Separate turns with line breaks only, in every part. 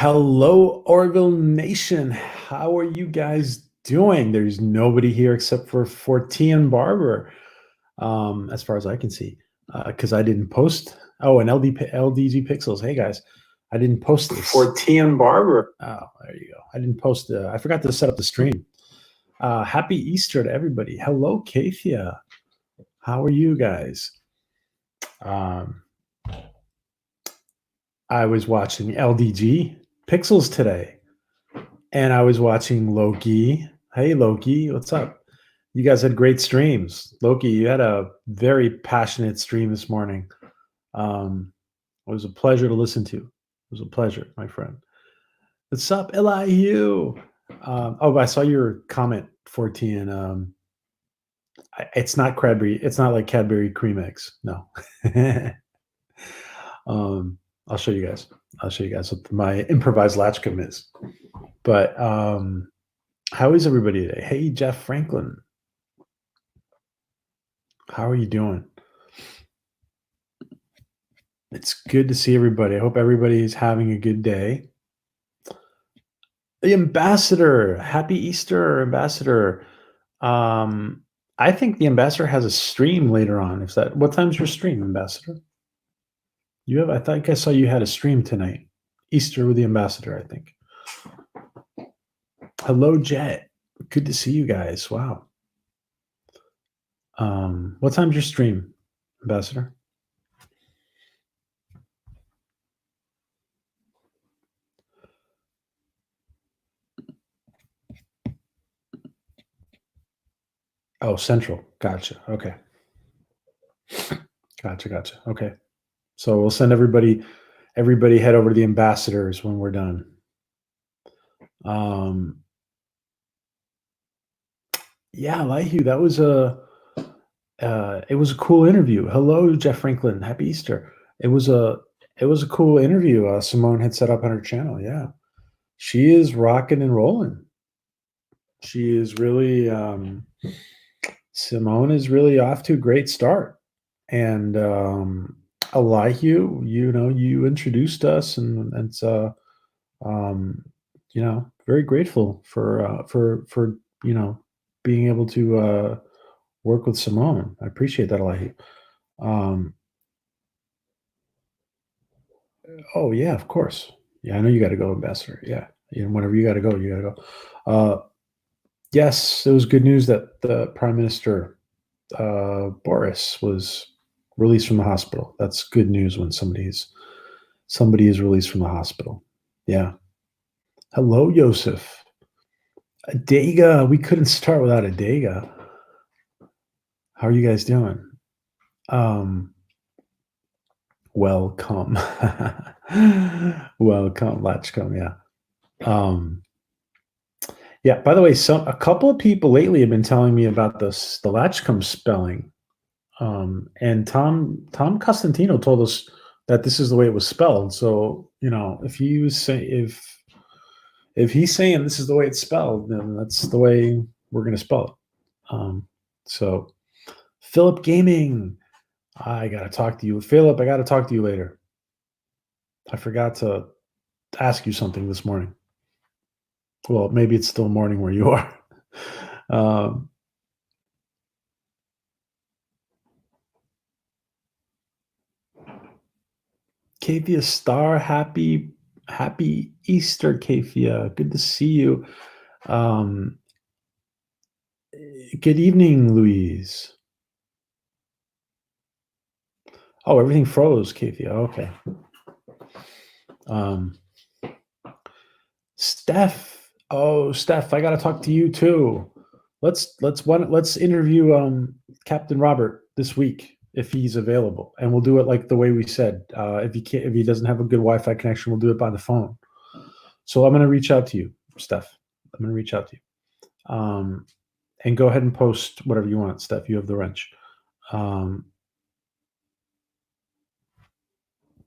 Hello, Orville Nation. How are you guys doing? There's nobody here except for ForteanBarber, as far as I can see, because I didn't post. Oh, and LDG Pixels. Hey, guys. I didn't post this. ForteanBarber. Oh, there you go. I didn't post. I forgot to set up the stream. Happy Easter to everybody. Hello, Kaythia. How are you guys? I was watching LDG Pixels today, and I was watching Loki. Hey, Loki, what's up? You guys had great streams. Loki, you had a very passionate stream this morning. It was a pleasure to listen to. It was a pleasure, my friend. What's up, Elihu? Oh, I saw your comment, 14. It's not Cadbury. It's not like Cadbury cream eggs. No. I'll show you guys. I'll show you guys what my improvised LATCHKUM is. But how is everybody today? Hey, Jeff Franklin. How are you doing? It's good to see everybody. I hope everybody is having a good day. The Ambassador. Happy Easter, Ambassador. I think the Ambassador has a stream later on. What time's your stream, Ambassador? I think I saw you had a stream tonight. Easter with the Ambassador, I think. Hello, Jet. Good to see you guys. Wow. What time's your stream, Ambassador? Oh, Central. Gotcha. Okay. Gotcha. Okay. So we'll send everybody head over to the Ambassadors when we're done. Yeah, Elihu, that was it was a cool interview. Hello, Jeff Franklin. Happy Easter. It was a cool interview. Simone had set up on her channel. Yeah, she is rocking and rolling. She is really Simone is really off to a great start. And Elihu, you introduced us, and very grateful for being able to work with Simone. I appreciate that, Elihu. Oh yeah, of course. Yeah, I know you got to go, Ambassador. Yeah, whenever you got to go, you got to go. Yes, it was good news that the Prime Minister Boris was released from the hospital. That's good news when somebody is released from the hospital. Yeah. Hello, Jozef. Adega. We couldn't start without Adega. How are you guys doing? Welcome. Welcome, LATCHKUM. Yeah. Yeah, by the way, a couple of people lately have been telling me about the LATCHKUM spelling. And Tom Costantino told us that this is the way it was spelled. So, if he's saying this is the way it's spelled, then that's the way we're going to spell it. So Philip Gaming, I got to talk to you. Philip, I got to talk to you later. I forgot to ask you something this morning. Well, maybe it's still morning where you are. Kaythia Star, happy Easter, Kaythia. Good to see you. Good evening, Louise. Oh, everything froze, Kaythia. Okay. Steph. Oh, Steph, I got to talk to you too. Let's interview Captain Robert this week if he's available, and we'll do it like the way we said. If he doesn't have a good Wi-Fi connection, we'll do it by the phone. So I'm going to reach out to you, Steph. I'm going to reach out to you. And go ahead and post whatever you want, Steph. You have the wrench. Tom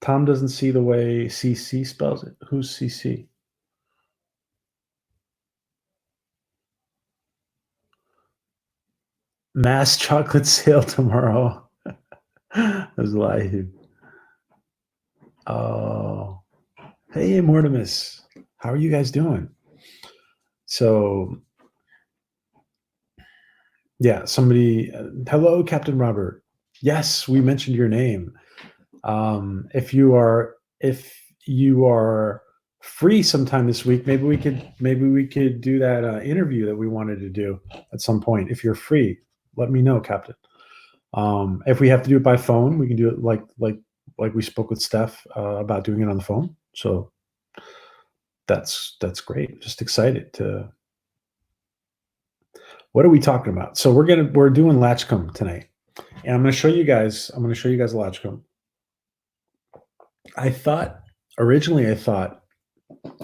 doesn't see the way CC spells it. Who's CC? Mass chocolate sale tomorrow. There's a lie here. Oh, hey, Mortimus. How are you guys doing? So, yeah, somebody. Hello, Captain Robert. Yes, we mentioned your name. If you are free sometime this week, maybe we could do that interview that we wanted to do at some point. If you're free, let me know, Captain. If we have to do it by phone, we can do it like we spoke with Steph about doing it on the phone. So that's great. Just excited to. What are we talking about? So we're doing LATCHKUM tonight, and I'm going to show you guys. LATCHKUM. Originally I thought,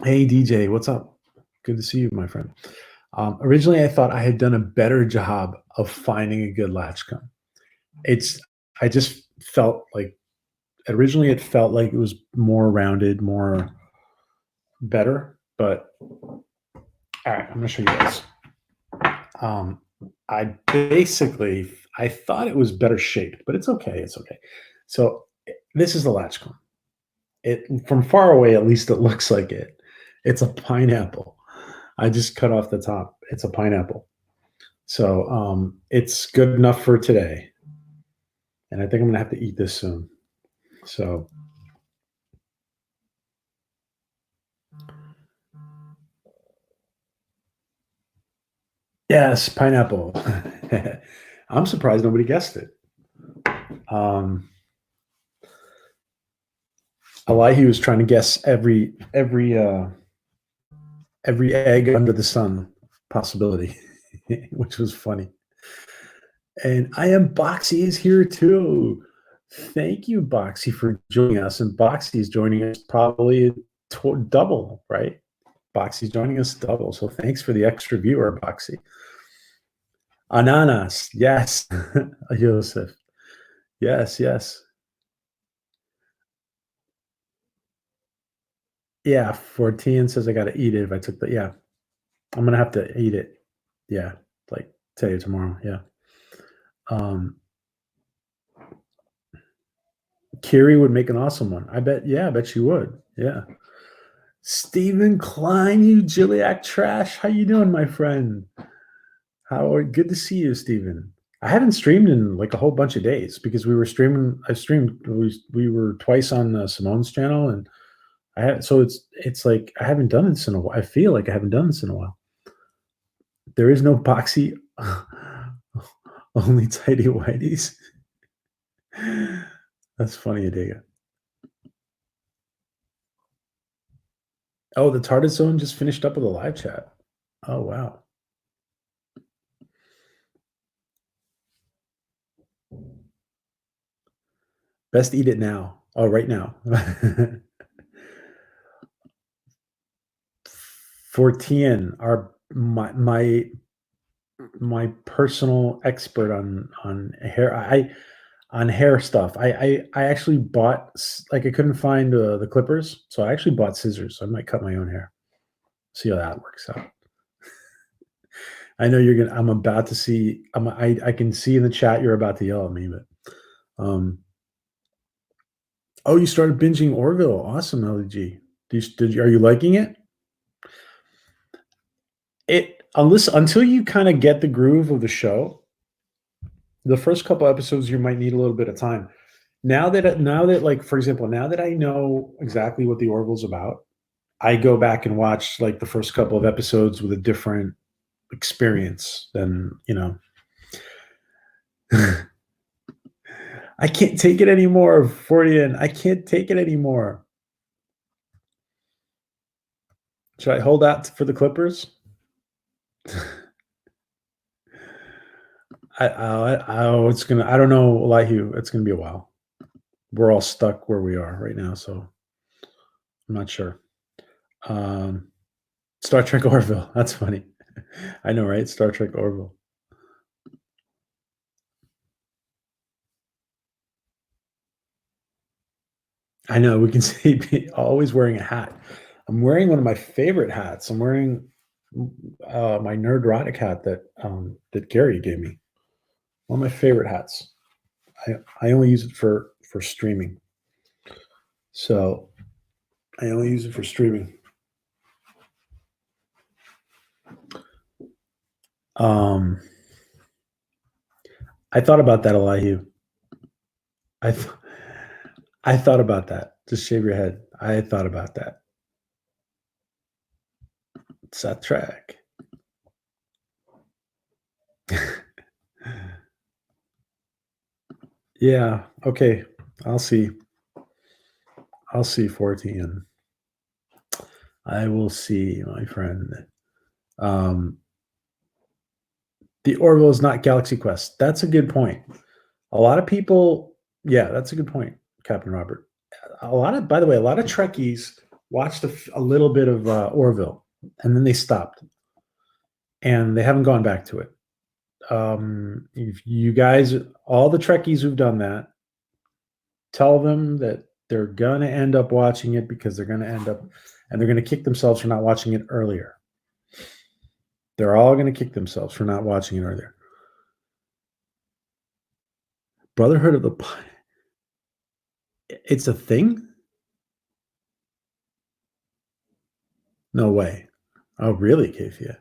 hey DJ, what's up? Good to see you, my friend. Originally I thought I had done a better job of finding a good LATCHKUM. I just felt like originally it felt like it was more rounded, more better, but all right, I'm gonna show you guys. I thought it was better shaped, but it's okay. It's okay. So this is the LATCHKUM. From far away, at least it looks like it. It's a pineapple. I just cut off the top. It's a pineapple. So it's good enough for today. And I think I'm gonna have to eat this soon. So yes, pineapple. I'm surprised nobody guessed it. Elihu was trying to guess every egg under the sun possibility, which was funny. And I am Boxy is here too. Thank you, Boxy, for joining us. And Boxy is joining us probably double, right? Boxy's joining us double. So thanks for the extra viewer, Boxy. Ananas, yes. Jozef, yes. Yeah, Fortean says I got to eat it if I took the. Yeah, I'm gonna have to eat it. Yeah, like today or tomorrow. Yeah. Kiri would make an awesome one. I bet. Yeah, I bet she would. Yeah. Stephen Klein, you Jilliac trash. How you doing, my friend? Good to see you, Stephen. I haven't streamed in like a whole bunch of days because we were streaming. We were twice on Simone's channel, and I had so it's like I haven't done this in a while. I feel like I haven't done this in a while. There is no Boxy, only tidy whiteys. That's funny, Adega. Oh, the TARDIS Zone just finished up with a live chat. Oh, wow. Best eat it now. Oh, right now. Fortean, my personal expert on hair. On hair stuff. I actually bought, like, I couldn't find the clippers, so I actually bought scissors. So I might cut my own hair. See how that works out. I know you're gonna. I'm about to see. I can see in the chat you're about to yell at me, but oh, you started binging Orville. Awesome, LG. Are you liking it? Until you kind of get the groove of the show, the first couple episodes you might need a little bit of time. Now that like, for example, now that I know exactly what the Orville's about, I go back and watch like the first couple of episodes with a different experience than, I can't take it anymore, Fortean. I can't take it anymore. Should I hold out for the Clippers? It's gonna. I don't know, Elihu. It's gonna be a while. We're all stuck where we are right now, so I'm not sure. Star Trek Orville. That's funny. I know, right? Star Trek Orville. I know. We can see always wearing a hat. I'm wearing one of my favorite hats. I'm wearing my Nerdrotic hat that Gary gave me. One of my favorite hats. I only use it for streaming. So I only use it for streaming. Um, I thought about that, Elihu. I thought about that. Just shave your head. I thought about that. Seth Track. Yeah. Okay. I'll see. I'll see 14. I will see, my friend. The Orville is not Galaxy Quest. That's a good point. A lot of people, yeah, that's a good point, Captain Robert. By the way, a lot of Trekkies watched a little bit of Orville, and then they stopped, and they haven't gone back to it. If you guys, all the Trekkies who've done that, tell them that they're gonna end up watching it because they're gonna end up, and they're gonna kick themselves for not watching it earlier. They're all gonna kick themselves for not watching it earlier. Brotherhood of the, it's a thing? No way. Oh, really, Kaythia?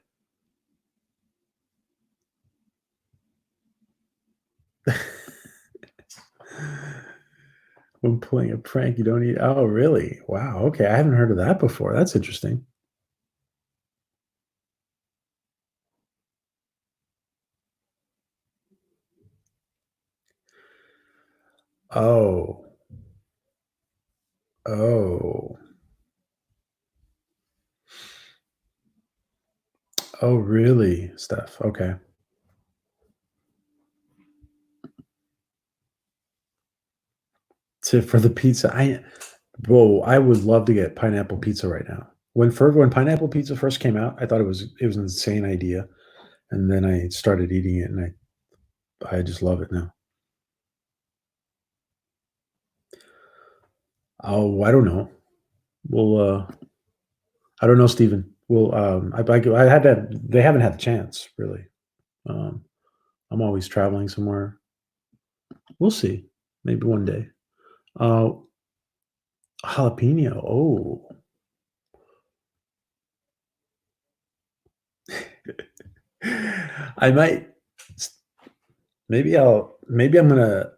When pulling a prank, you don't eat. Oh, really? Wow. Okay, I haven't heard of that before. That's interesting. Oh. Oh. Oh, really, Steph? Okay. For the pizza, I would love to get pineapple pizza right now. When pineapple pizza first came out, I thought it was an insane idea, and then I started eating it, and I just love it now. Oh, I don't know. Well, I don't know, Stephen. Well, I had that. They haven't had the chance, really. Um, I'm always traveling somewhere. We'll see. Maybe one day. Uh, jalapeno. Oh, I might. Maybe I'm gonna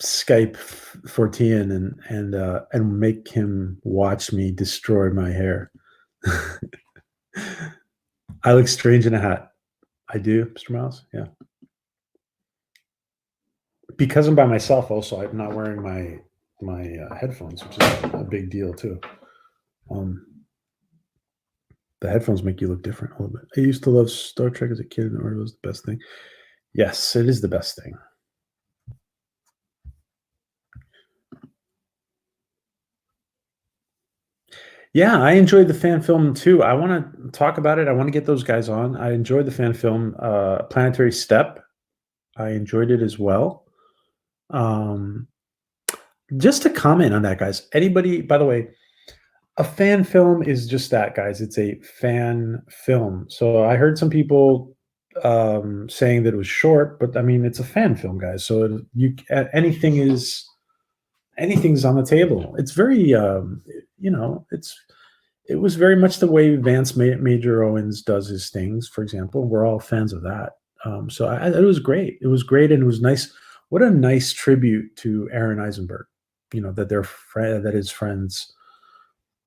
Skype Fortean and make him watch me destroy my hair. I look strange in a hat. I do, Mr. Miles. Yeah, because I'm by myself. Also, I'm not wearing my headphones, which is a big deal too. Um, the headphones make you look different a little bit. I used to love Star Trek as a kid, and it was the best thing. Yes, it is the best thing. Yeah, I enjoyed the fan film too. I want to talk about it. I want to get those guys on. I enjoyed the fan film, Planetary Step. I enjoyed it as well. Um, just to comment on that, guys. Anybody, by the way, a fan film is just that, guys. It's a fan film. So I heard some people saying that it was short, but I mean, it's a fan film, guys. So anything's on the table. It's very, it was very much the way Major Owens does his things. For example, we're all fans of that. It was great. It was great, and it was nice. What a nice tribute to Aaron Eisenberg. That his friends.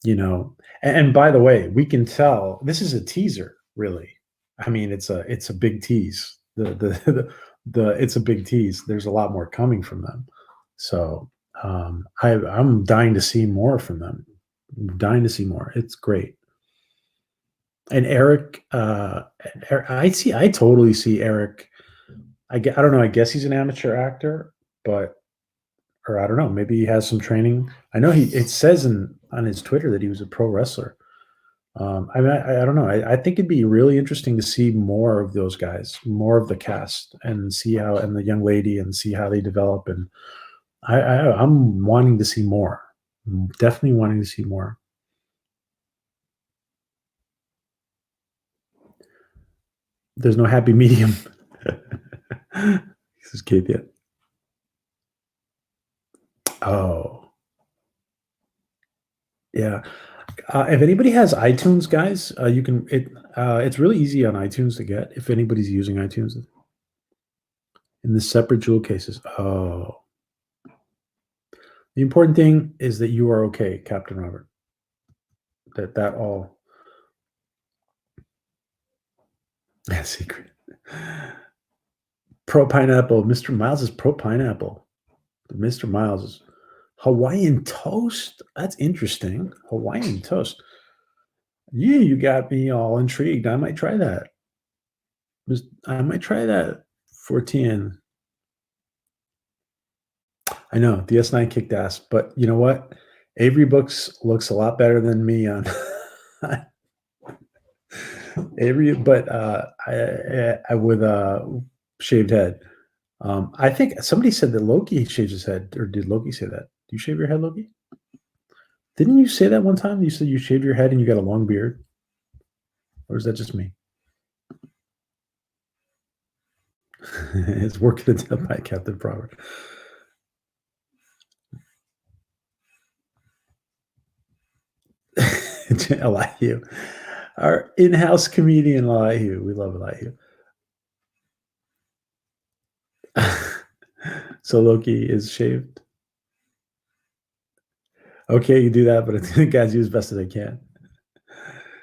And by the way, we can tell this is a teaser. Really, I mean, it's a big tease. It's a big tease. There's a lot more coming from them. So I'm dying to see more from them. I'm dying to see more. It's great. And Eric, I totally see Eric. I don't know. I guess he's an amateur actor, or I don't know. Maybe he has some training. I know it says on his Twitter that he was a pro wrestler. I don't know. I think it'd be really interesting to see more of those guys, more of the cast, and and the young lady, and see how they develop. And I'm wanting to see more. I'm definitely wanting to see more. There's no happy medium. This is Kaythia. Oh, yeah. If anybody has iTunes, guys, you can. It's really easy on iTunes to get. If anybody's using iTunes, in the separate jewel cases. Oh, the important thing is that you are okay, Captain Robert. That all. Secret. Pro pineapple. Mr. Miles is pro pineapple. Mr. Miles is Hawaiian toast. That's interesting. Hawaiian toast. Yeah, you got me all intrigued. I might try that. I might try that. 14. I know DS9 kicked ass, but you know what? Avery Books looks a lot better than me on Avery, but I with a shaved head. I think somebody said that Loki shaves his head, or did Loki say that? Do you shave your head, Loki? Didn't you say that one time? You said you shave your head and you got a long beard, or is that just me? It's working to death by Captain Proverb. Elihu, our in-house comedian Elihu. We love Elihu. So Loki is shaved. Okay, you do that, but I think the guys do as best as they can.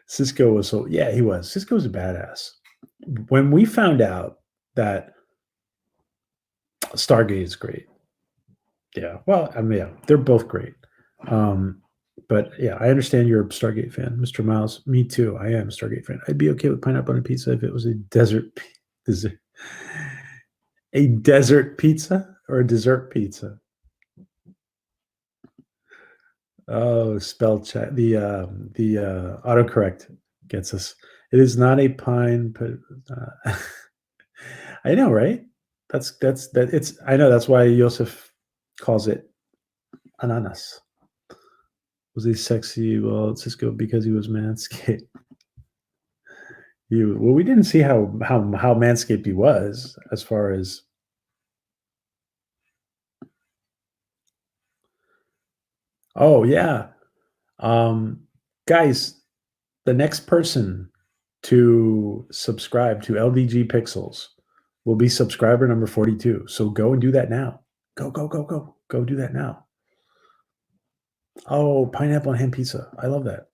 Cisco was he was. Cisco's a badass. When we found out that Stargate is great. Yeah, well, I mean, yeah, they're both great. But yeah, I understand you're a Stargate fan, Mr. Miles. Me too. I am a Stargate fan. I'd be okay with pineapple on a pizza if it was a desert pizza or a dessert pizza. Oh, spell check. The autocorrect gets us. It is not a pine, but I know, right? I know that's why Jozef calls it ananas. Was he sexy? Well, Cisco because he was manscaped. Well, we didn't see how manscaped he was as far as. Oh yeah, guys, the next person to subscribe to LDG Pixels will be subscriber number 42. So go and do that now. Go do that now. Oh, pineapple and ham pizza. I love that.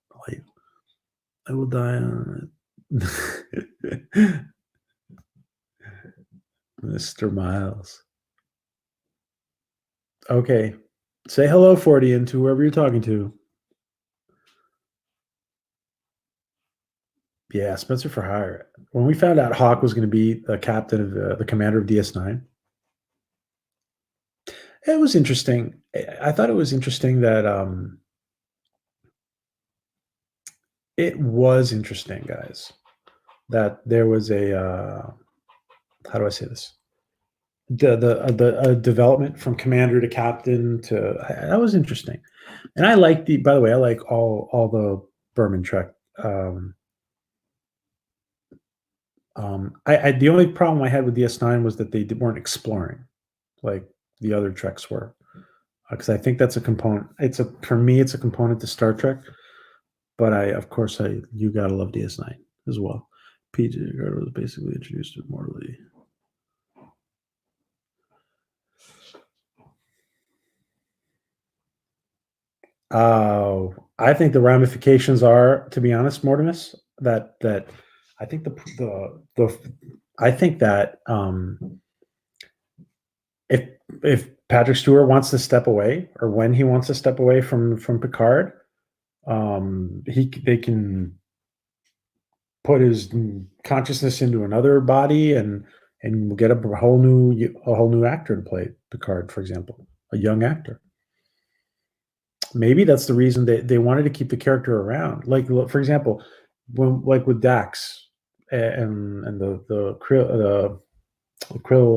I will die on it. Mr. Miles. Okay. Say hello, Fortean, to whoever you're talking to. Yeah, Spencer for hire. When we found out Hawk was going to be the captain of the commander of DS9, it was interesting. I thought it was interesting that it was interesting, guys, that there was a how do I say this? The development from commander to captain to that was interesting, and I like by the way, I like all the Berman Trek. The only problem I had with DS9 was that they weren't exploring like the other Treks were, because I think that's a component. For me, it's a component to Star Trek. But you gotta love DS9 as well. PJ was basically introduced to Morley. I think the ramifications are, to be honest, Mortimus, that I think I think that if Patrick Stewart wants to step away, or when he wants to step away from Picard, they can put his consciousness into another body and we'll get a whole new actor to play Picard, for example, a young actor. Maybe that's the reason they wanted to keep the character around. Like, for example, with Dax and the Krill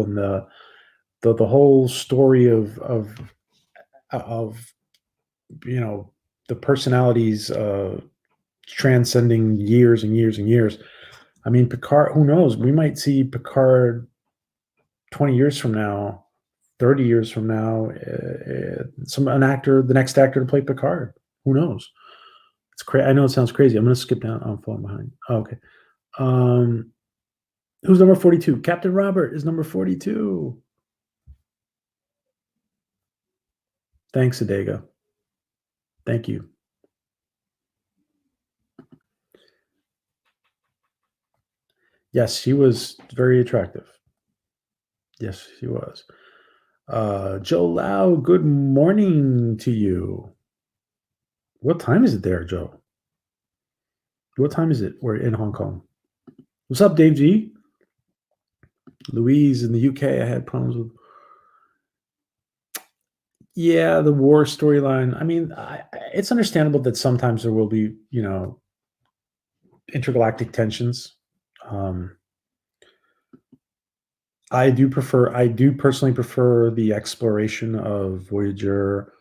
and the whole story of the personalities transcending years and years and years. I mean, Picard, who knows? We might see Picard 20 years from now, 30 years from now, the next actor to play Picard. Who knows? I know it sounds crazy. I'm going to skip down. I'm falling behind. Oh, okay. Who's number 42? Captain Robert is number 42. Thanks, Adega. Thank you. Yes, she was very attractive. Yes, she was. Joe Lau, good morning to you. What time is it there, Joe? What time is it? We're in Hong Kong. What's up, Dave G? Louise in the UK, I had problems with. Yeah, the war storyline. I mean, it's understandable that sometimes there will be, intergalactic tensions. I do personally prefer the exploration of Voyager,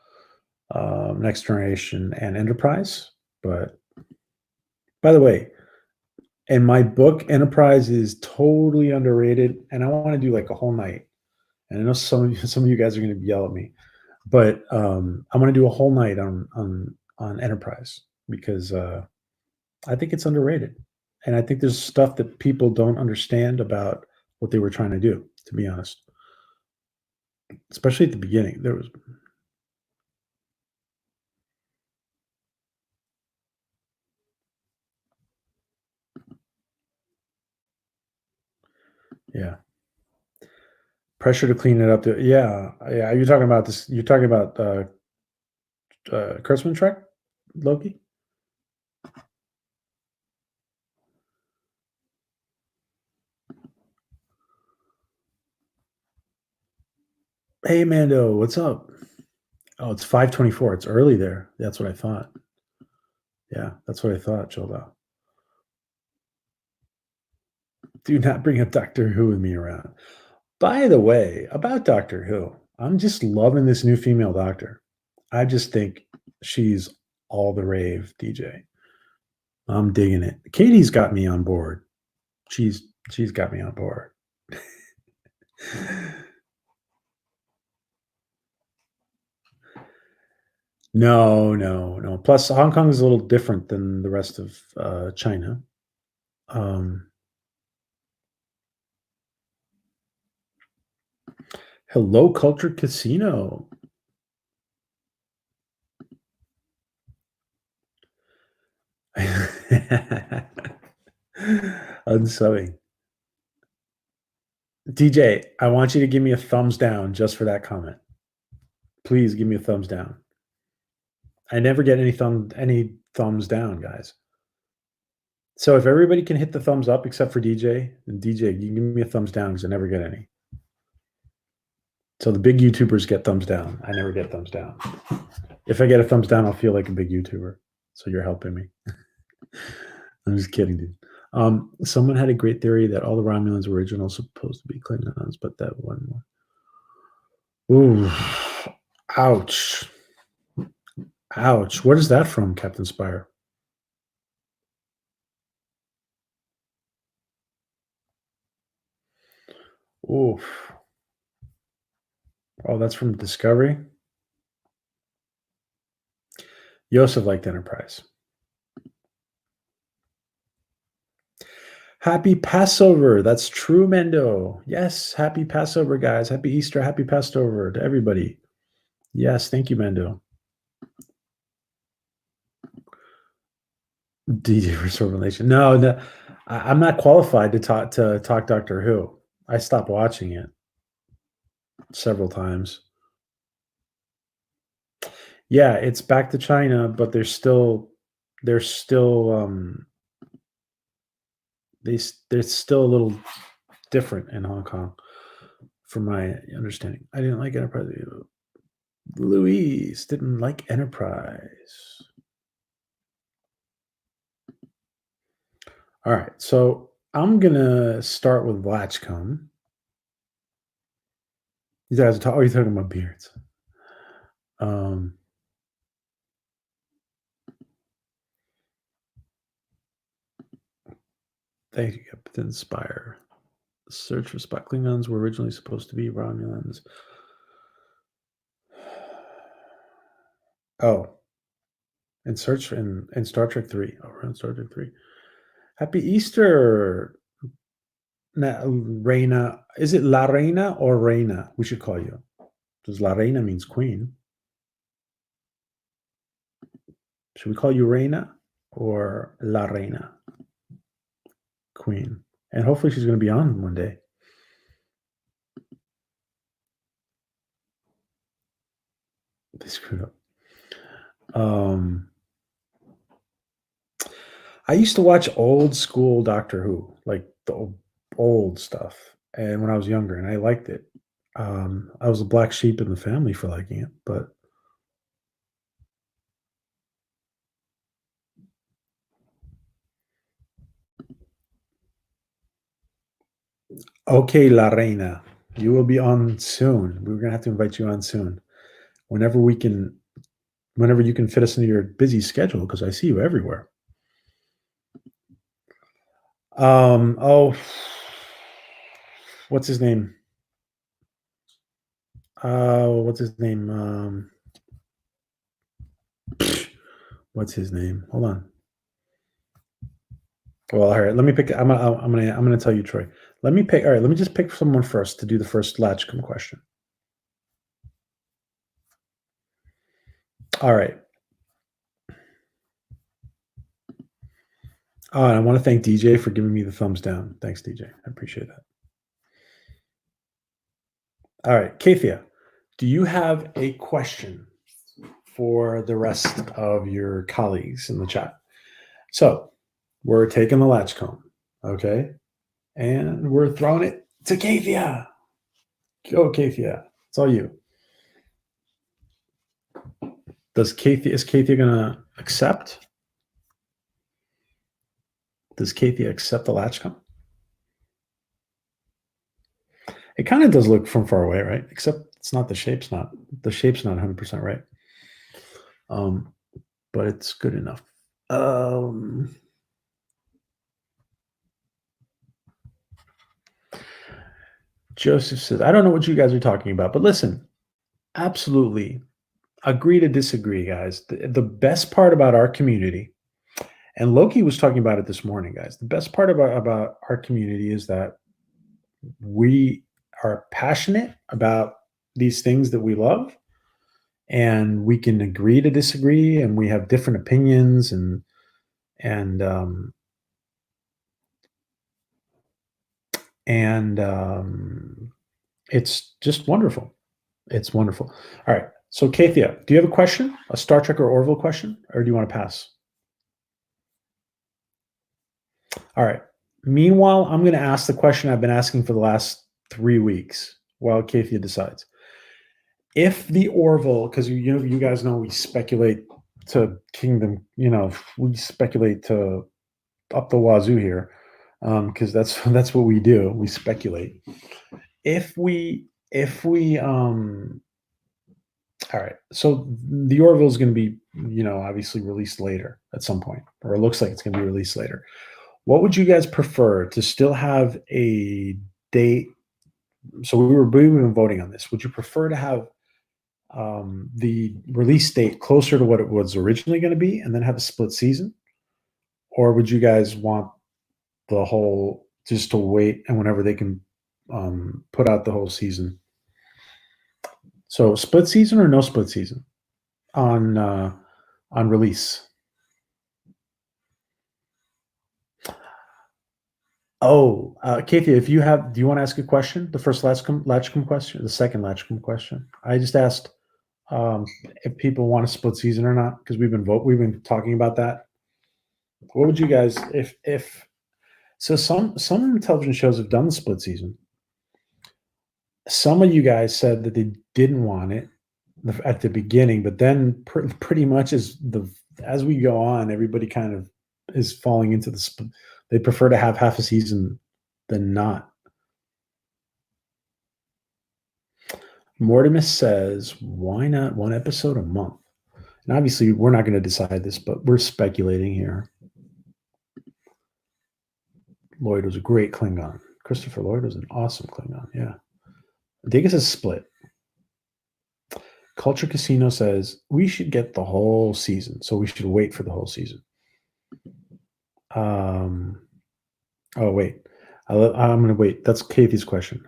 Next Generation, and Enterprise. But by the way, in my book, Enterprise is totally underrated, and I want to do like a whole night. And I know some of you guys are going to yell at me, but I'm going to do a whole night on Enterprise because I think it's underrated, and I think there's stuff that people don't understand about what they were trying to do. To be honest, especially at the beginning, there was. Yeah. Pressure to clean it up. Yeah. Are you talking about this? You're talking about Kurtzman Trek, Loki? Hey, Mando, what's up? Oh, it's 5:24. It's early there. That's what I thought. Yeah, that's what I thought, Childa. Do not bring up Doctor Who with me around. By the way, about Doctor Who, I'm just loving this new female doctor. I just think she's all the rave, DJ. I'm digging it. Katie's got me on board. She's got me on board. No. Plus, Hong Kong is a little different than the rest of China. Hello, Culture Casino. Unsubbing. DJ, I want you to give me a thumbs down just for that comment. Please give me a thumbs down. I never get any thumbs down, guys. So if everybody can hit the thumbs up except for DJ, then DJ, you give me a thumbs down because I never get any. So the big YouTubers get thumbs down. I never get thumbs down. If I get a thumbs down, I'll feel like a big YouTuber. So you're helping me. I'm just kidding, dude. Someone had a great theory that all the Romulans were original supposed to be Klingons, but that one. Ooh, ouch. Ouch. What is that from, Captain Spire? Oof. Oh, that's from Discovery? Jozef liked Enterprise. Happy Passover. That's true, Mendo. Yes, happy Passover, guys. Happy Easter, happy Passover to everybody. Yes, thank you, Mendo. DJ for Orville Nation. No, I'm not qualified to talk Doctor Who. I stopped watching it several times. Yeah, it's back to China, but they're still a little different in Hong Kong, from my understanding. I didn't like Enterprise. Louise didn't like Enterprise. All right, so I'm gonna start with LATCHKUM. You guys are talking about beards. Thank you, Captain Spire. Search for Spock. Klingons were originally supposed to be Romulans. Oh. in Star Trek 3. Oh, we're in Star Trek 3. Happy Easter, Reina. Is it La Reina or Reina? We should call you. Because La Reina means queen. Should we call you Reina or La Reina? Queen. And hopefully she's going to be on one day. They screwed up. I used to watch old school Doctor Who, like the old stuff, and when I was younger, and I liked it. I was a black sheep in the family for liking it, but okay, La Reina, you will be on soon. We're gonna have to invite you on soon, whenever you can fit us into your busy schedule, because I see you everywhere. Oh, what's his name? What's his name? What's his name? Hold on. Well, all right. Let me pick. I'm gonna tell you, Troy. Let me pick. All right. Let me just pick someone first to do the first LATCHKUM question. All right. Oh, and I want to thank DJ for giving me the thumbs down. Thanks, DJ. I appreciate that. All right, Kaythia, do you have a question for the rest of your colleagues in the chat? So we're taking the LATCHKUM, okay? And we're throwing it to Kaythia. Go, Kaythia. It's all you. Is Kaythia gonna accept? Does Kaythia accept the LATCHKUM? It kind of does look from far away, right? Except it's not the shape's not 100% right. But it's good enough. Joseph says, I don't know what you guys are talking about, but listen, absolutely agree to disagree, guys. The best part about our community, and Loki was talking about it this morning, guys. The best part about our community is that we are passionate about these things that we love, and we can agree to disagree, and we have different opinions, and it's just wonderful. It's wonderful. All right. So, Kaythia, do you have a question, a Star Trek or Orville question, or do you want to pass? All right. Meanwhile, I'm going to ask the question I've been asking for the last 3 weeks while Kaythia decides. If the Orville, because you guys know we speculate to kingdom, we speculate to up the wazoo here, because that's what we do. We speculate. If we all right, so the Orville is going to be, obviously released later at some point, or it looks like it's going to be released later. What would you guys prefer, to still have a date? So we've been voting on this. Would you prefer to have the release date closer to what it was originally going to be, and then have a split season, or would you guys want the whole, just to wait, and whenever they can put out the whole season? So split season or no split season on release? Oh, Kaythia, do you want to ask a question? The first LATCHKUM question, the second LATCHKUM question. I just asked if people want a split season or not, because we've been talking about that. What would you guys, if so? Some television shows have done the split season. Some of you guys said that they didn't want it at the beginning, but then pretty much as we go on, everybody kind of is falling into the. They prefer to have half a season than not. Mortimer says, "Why not one episode a month?" And obviously, we're not going to decide this, but we're speculating here. Lloyd was a great Klingon. Christopher Lloyd was an awesome Klingon. Yeah. Adega says split. Culture Casino says we should get the whole season, so we should wait for the whole season. Oh wait, I'm going to wait. That's Kathy's question.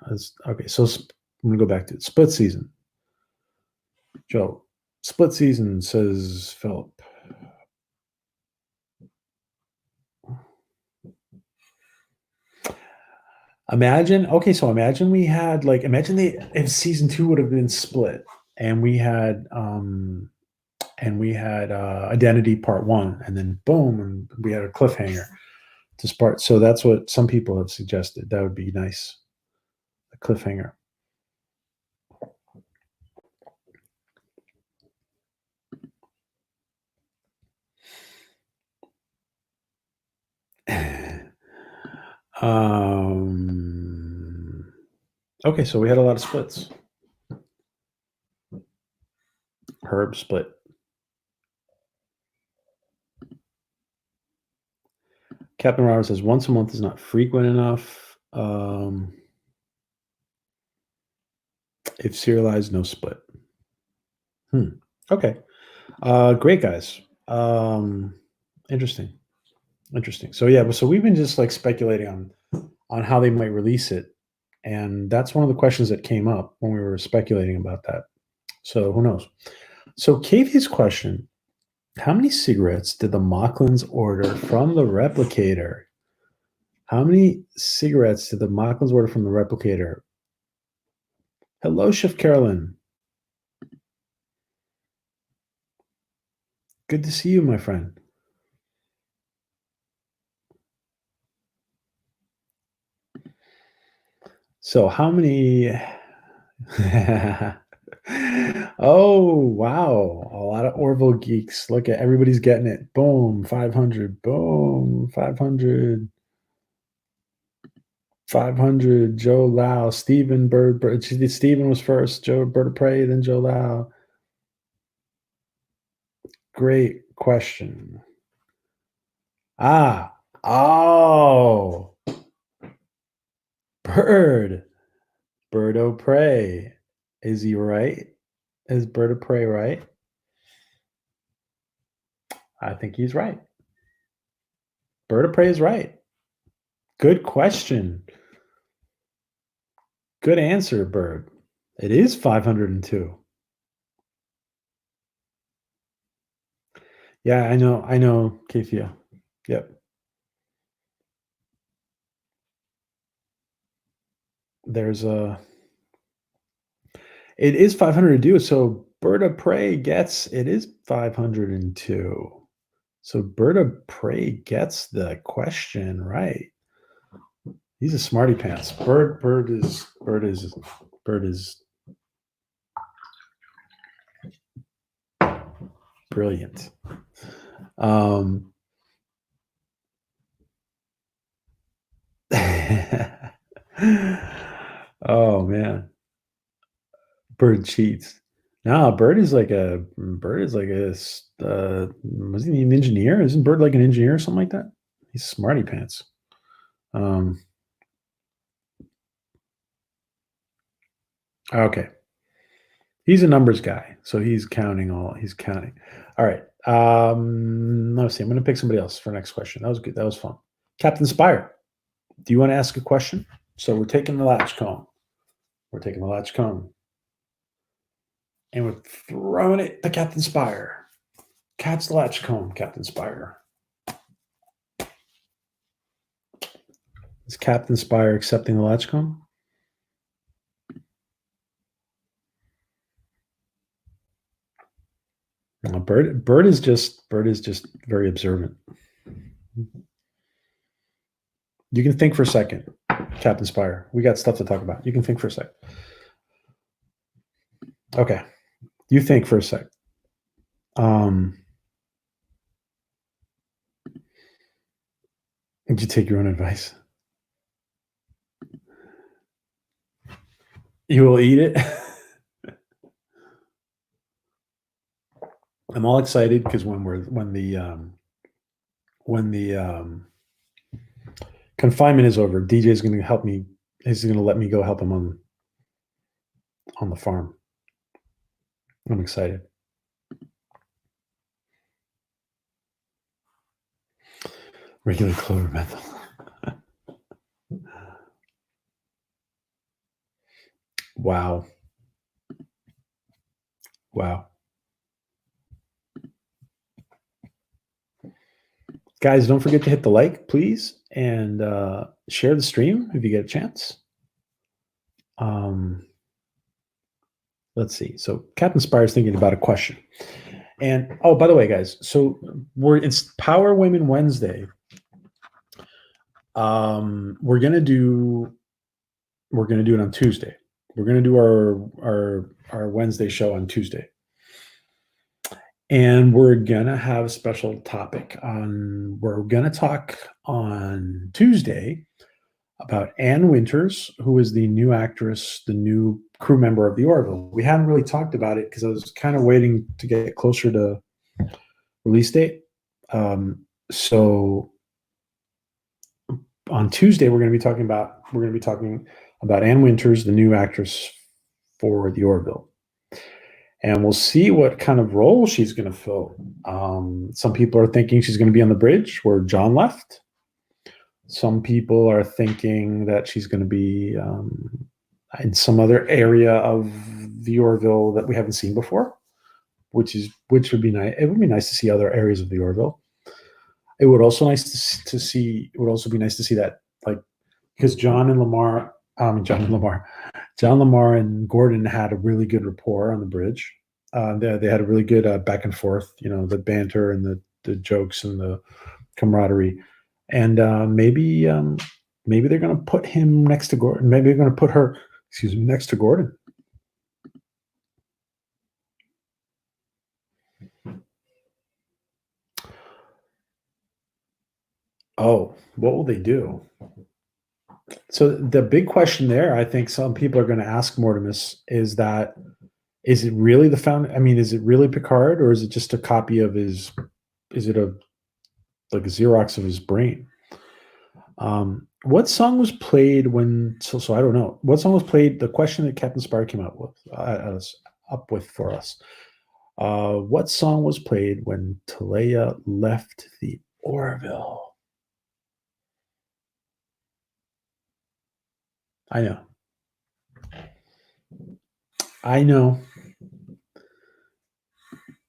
Okay, so I'm going to go back to it. Split season. Joe, split season, says Philip. Imagine we had if season 2 would have been split and we had Identity Part 1 and then boom, and we had a cliffhanger to start. So that's what some people have suggested. That would be nice. A cliffhanger. Okay, so we had a lot of splits. Herb split. Captain Robert says once a month is not frequent enough. If serialized, no split. Okay. Great, guys. Interesting. So yeah, so we've been just like speculating on how they might release it. And that's one of the questions that came up when we were speculating about that. So who knows? So Kaythia's question, how many cigarettes did the mocalns order from the replicator? How many cigarettes did the mocalns order from the replicator? Hello, Chef Carolyn. Good to see you, my friend. So how many... Oh, wow. A lot of Orville geeks. Look at everybody's getting it. Boom, 500. Boom, 500. 500. Joe Lau. Stephen Bird. Stephen was first. Joe Birdo Prey, then Joe Lau. Great question. Oh. Birdo Prey. Is he right? Is Birdo Prey right? I think he's right. Birdo Prey is right. Good question. Good answer, Bird. It is 502. Yeah, I know, Kaythia. Yep. There's it is 502. So Birdo Prey gets, it is 502. So Birdo Prey gets the question right. He's a smarty pants. Bird is brilliant. Oh man. Bird cheats. No, Bird is like a was he an engineer? Isn't Bird like an engineer or something like that? He's smarty pants. Okay. He's a numbers guy, so he's counting. All right. Let's see. I'm gonna pick somebody else for next question. That was good. That was fun. Captain Spire, do you want to ask a question? So we're taking the LATCHKUM. And we're throwing it to Captain Spire. Catch the LATCHKUM, Captain Spire. Is Captain Spire accepting the LATCHKUM? Bird is just very observant. You can think for a second, Captain Spire. We got stuff to talk about. You can think for a sec. Okay. You think for a sec. Did you take your own advice? You will eat it? I'm all excited because when the confinement is over, DJ is going to help me. He's going to let me go help him on the farm. I'm excited. Regular clover menthol. Wow. Wow. Guys, don't forget to hit the like, please, and share the stream if you get a chance. Let's see. So Captain Spire is thinking about a question. And oh, by the way, guys, so it's Power Women Wednesday. We're gonna do it on Tuesday. We're gonna do our Wednesday show on Tuesday. And we're gonna have a special topic we're gonna talk on Tuesday about Ann Winters, who is the new actress, the new crew member of the Orville. We haven't really talked about it because I was kind of waiting to get closer to release date. So on Tuesday, we're going to be talking about Ann Winters, the new actress for the Orville. And we'll see what kind of role she's going to fill. Some people are thinking she's going to be on the bridge where John left. Some people are thinking that she's going to be in some other area of the Orville that we haven't seen before, which would be nice. It would be nice to see other areas of the Orville. It would also be nice to see that, like, because John Lamar and Gordon had a really good rapport on the bridge. They had a really good back and forth, the banter and the jokes and the camaraderie. And maybe they're going to put him next to Gordon. Maybe they're going to put her, next to Gordon. Oh, what will they do? So the big question there, I think some people are going to ask Mortimus, is it really is it really Picard, or is it just a copy of his, is it a Xerox of his brain? What song was played so I don't know. What song was played? The question that Captain Spire came up with for us. What song was played when Teleya left the Orville? I know.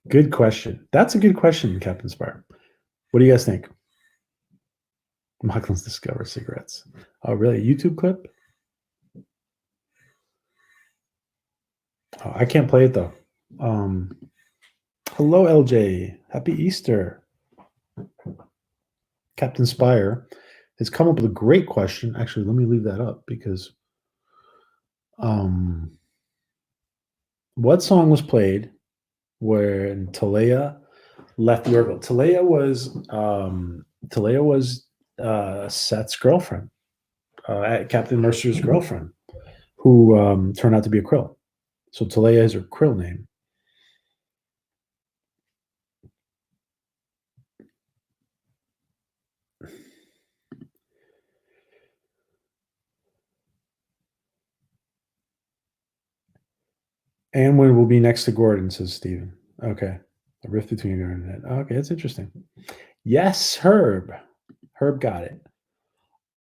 Good question. That's a good question, Captain Spire. What do you guys think? Mocalns discover cigarettes. Oh, really? A YouTube clip? Oh, I can't play it though. Hello, LJ. Happy Easter. Captain Spire has come up with a great question. Actually, let me leave that up because what song was played when Talyia left the Orville? Talyia was Seth's girlfriend, Captain Mercer's girlfriend, who turned out to be a Krill. So Talyia is her Krill name. And when will be next to Gordon, says Steven. Okay. A rift between Gordon and Ed. Okay, that's interesting. Yes, Herb. Herb got it.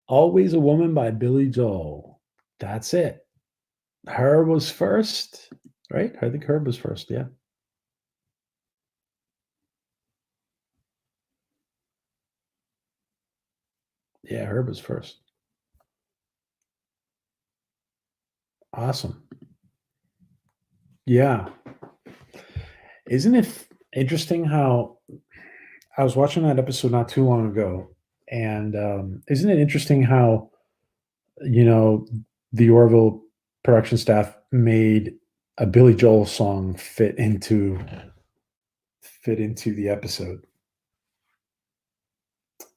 Always a Woman by Billy Joel. That's it. Herb was first, right? I think Herb was first, yeah. Yeah, Herb was first. Awesome. Yeah. Isn't it interesting how I was watching that episode not too long ago, and isn't it interesting how the Orville production staff made a Billy Joel song fit into the episode,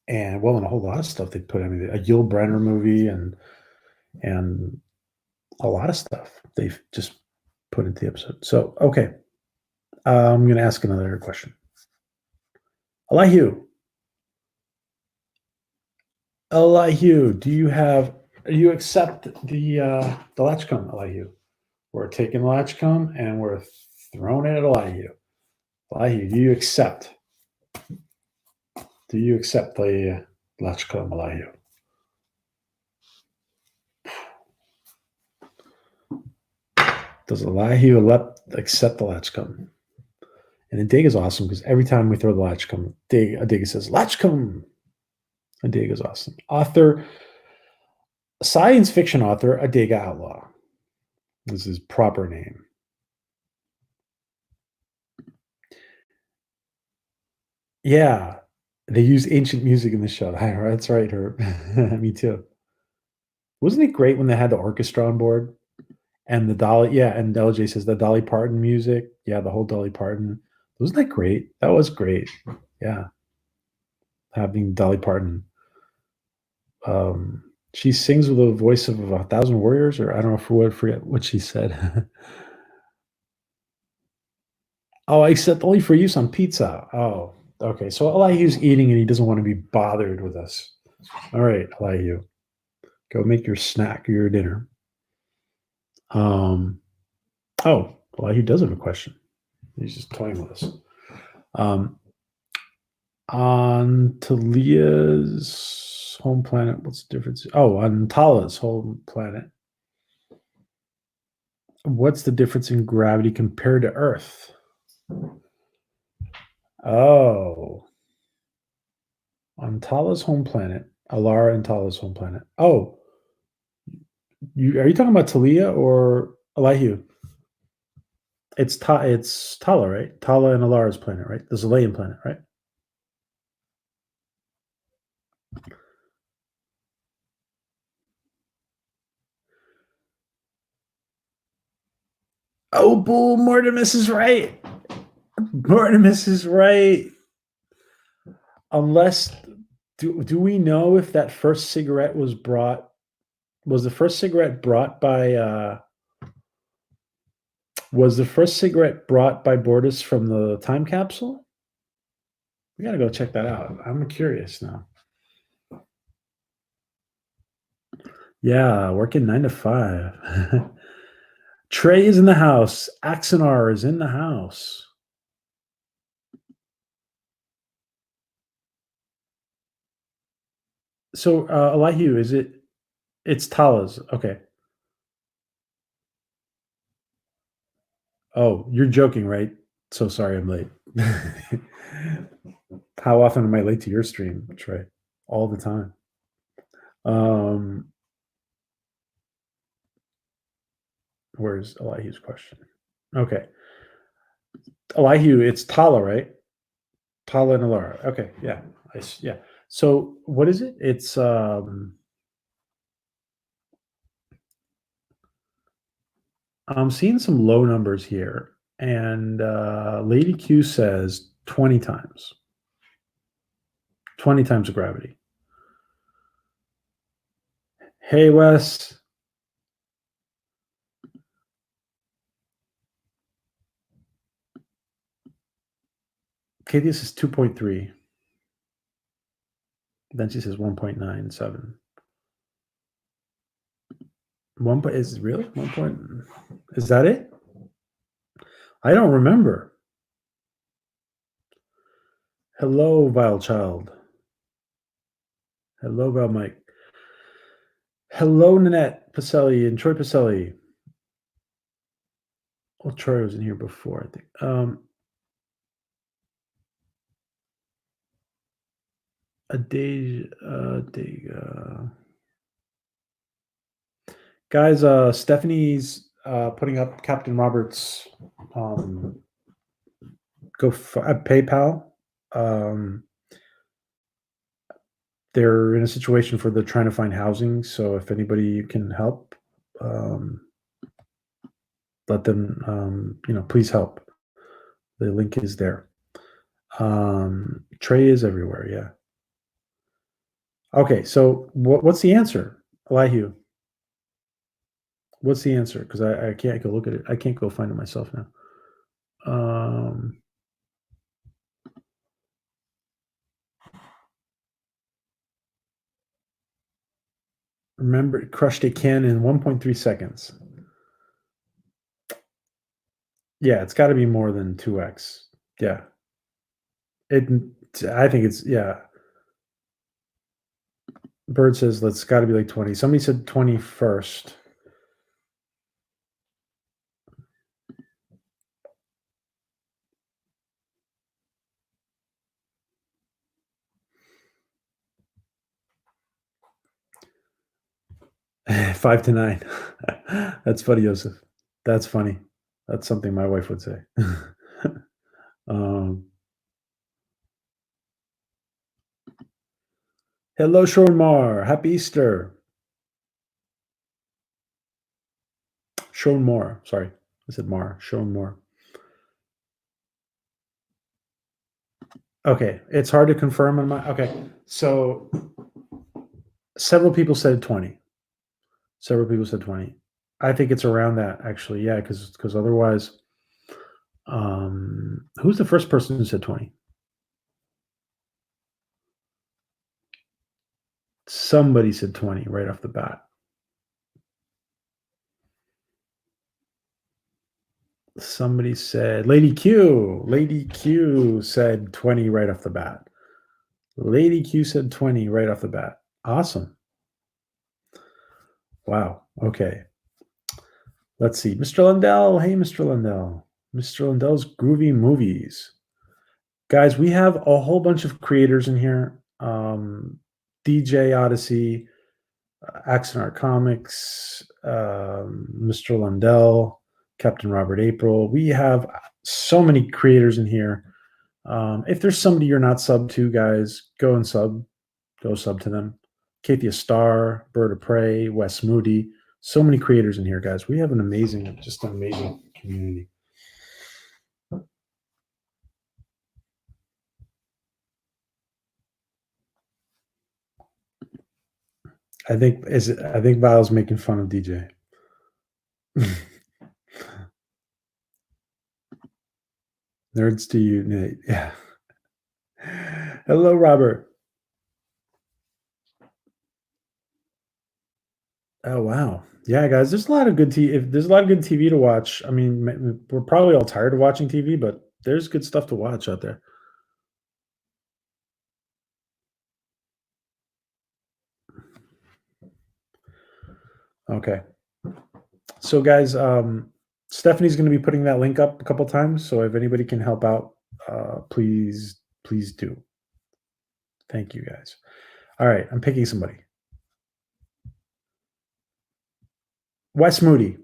and a whole lot of stuff they put. I mean, a Yul Brynner movie and a lot of stuff they've just put into the episode. So okay, I'm going to ask another question. Elihu, do you accept the LATCHKUM, Elihu? We're taking the LATCHKUM and we're Throwing it at Elihu. Elihu, do you accept? Do you accept the LATCHKUM, Elihu? Does Elihu accept the LATCHKUM? And Adega is awesome because every time we throw the LATCHKUM, Adega says, LATCHKUM. Adega is awesome. Author, science fiction author, Adega Outlaw. This is his proper name. Yeah, they use ancient music in the show. That's right, Herb. Me too. Wasn't it great when they had the orchestra on board? And the Dolly, yeah, and LJ says the Dolly Parton music. Yeah, the whole Dolly Parton. Wasn't that great? That was great. Yeah. Having Dolly Parton. She sings with the voice of 1,000 warriors, or I don't know, forget what she said. Oh, except only for use on pizza. Oh, okay. So Elihu's eating and he doesn't want to be bothered with us. All right, Elihu. Go make your snack or your dinner. Oh, Elihu does have a question. He's just toying with us. On Talya's home planet, what's the difference? Oh, on Tala's home planet, what's the difference in gravity compared to Earth? Oh, on Tala's home planet, Alara and Tala's home planet. Oh, are you talking about Talyia or Elihu? It's Tala, right? Tala and Alara's planet, right? The Zelayan planet, right? Oh, bull! Mortimus is right. Mortimus is right. Unless, do we know if that first cigarette was brought? Was the first cigarette brought by? Was the first cigarette brought by Bortus from the time capsule? We gotta go check that out. I'm curious now. Yeah, working 9 to 5. Trey is in the house. Axonar is in the house. So, Elihu, it's Tala's. Okay. Oh, you're joking, right? So sorry I'm late. How often am I late to your stream, Trey? All the time. Where's Elihu's question? Okay. Elihu, it's Tala, right? Tala and Alara. Okay, yeah. Yeah. So what is it? It's I'm seeing some low numbers here. And Lady Q says 20 times. 20 times the gravity. Hey, Wes. Kaythia says 2.3. Then she says 1.97. Is really 1 point? Is that it? I don't remember. Hello, Vile Child. Hello, Val Mike. Hello, Nanette Pacelli and Troy Pacelli. Well, Troy was in here before, I think. Adega. Guys, Stephanie's putting up Captain Roberts PayPal. They're in a situation where they're trying to find housing. So if anybody can help, let them, please help. The link is there. Trey is everywhere. Yeah. Okay. So what's the answer, Elihu? What's the answer? Because I can't go look at it. I can't go find it myself now. Remember, crushed a can in 1.3 seconds. Yeah, it's got to be more than 2x. Yeah. I think it's, yeah. Bird says let's got to be like 20. Somebody said 20 first. Five to nine. That's funny, Joseph. That's funny. That's something my wife would say. Hello, Sean Moore. Happy Easter. Sean Moore. Sorry, I said Moore. Sean Moore. Okay, it's hard to confirm on my. Okay, so several people said 20. Several people said 20. I think it's around that actually. Yeah, because otherwise, who's the first person who said 20? Somebody said 20 right off the bat. Somebody said Lady Q. Lady Q said 20 right off the bat. Lady Q said 20 right off the bat. Awesome. Wow. Okay. Let's see. Mr. Lundell. Hey, Mr. Lundell. Mr. Lundell's Groovy Movies. Guys, we have a whole bunch of creators in here. DJ Odyssey, Action Art Comics, Mr. Lundell, Captain Robert April. We have so many creators in here. If there's somebody you're not sub to, guys, go sub to them. Kaythia Star, Birdo Prey, Wes Moody. So many creators in here, guys. We have an amazing community. I think Vile's making fun of DJ. Nerds to you, Nate. Yeah. Hello, Robert. Oh wow, yeah, guys. There's a lot of good TV. There's a lot of good TV to watch. I mean, we're probably all tired of watching TV, but there's good stuff to watch out there. Okay. So, guys, Stephanie's going to be putting that link up a couple times. So, if anybody can help out, please do. Thank you, guys. All right, I'm picking somebody. Wes Moody.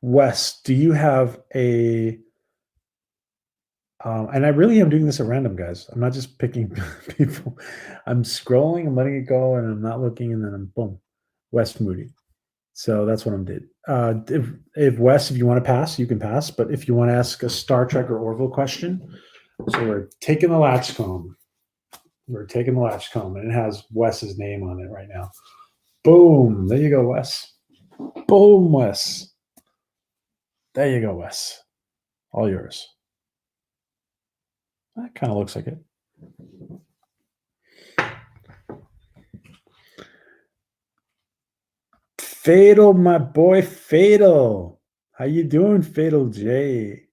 Wes, do you have a? And I really am doing this at random, guys. I'm not just picking people. I'm scrolling, I'm letting it go, and I'm not looking, and then I'm boom, Wes Moody. So that's what I'm did. If Wes, if you want to pass, you can pass. But if you want to ask a Star Trek or Orville question, so we're taking the LATCHKUM. We're taking the LATCHKUM, and it has Wes's name on it right now. Boom! There you go, Wes. Boom, Wes. There you go, Wes. All yours. That kind of looks like it. Fatal, my boy, Fatal. How you doing, Fatal J?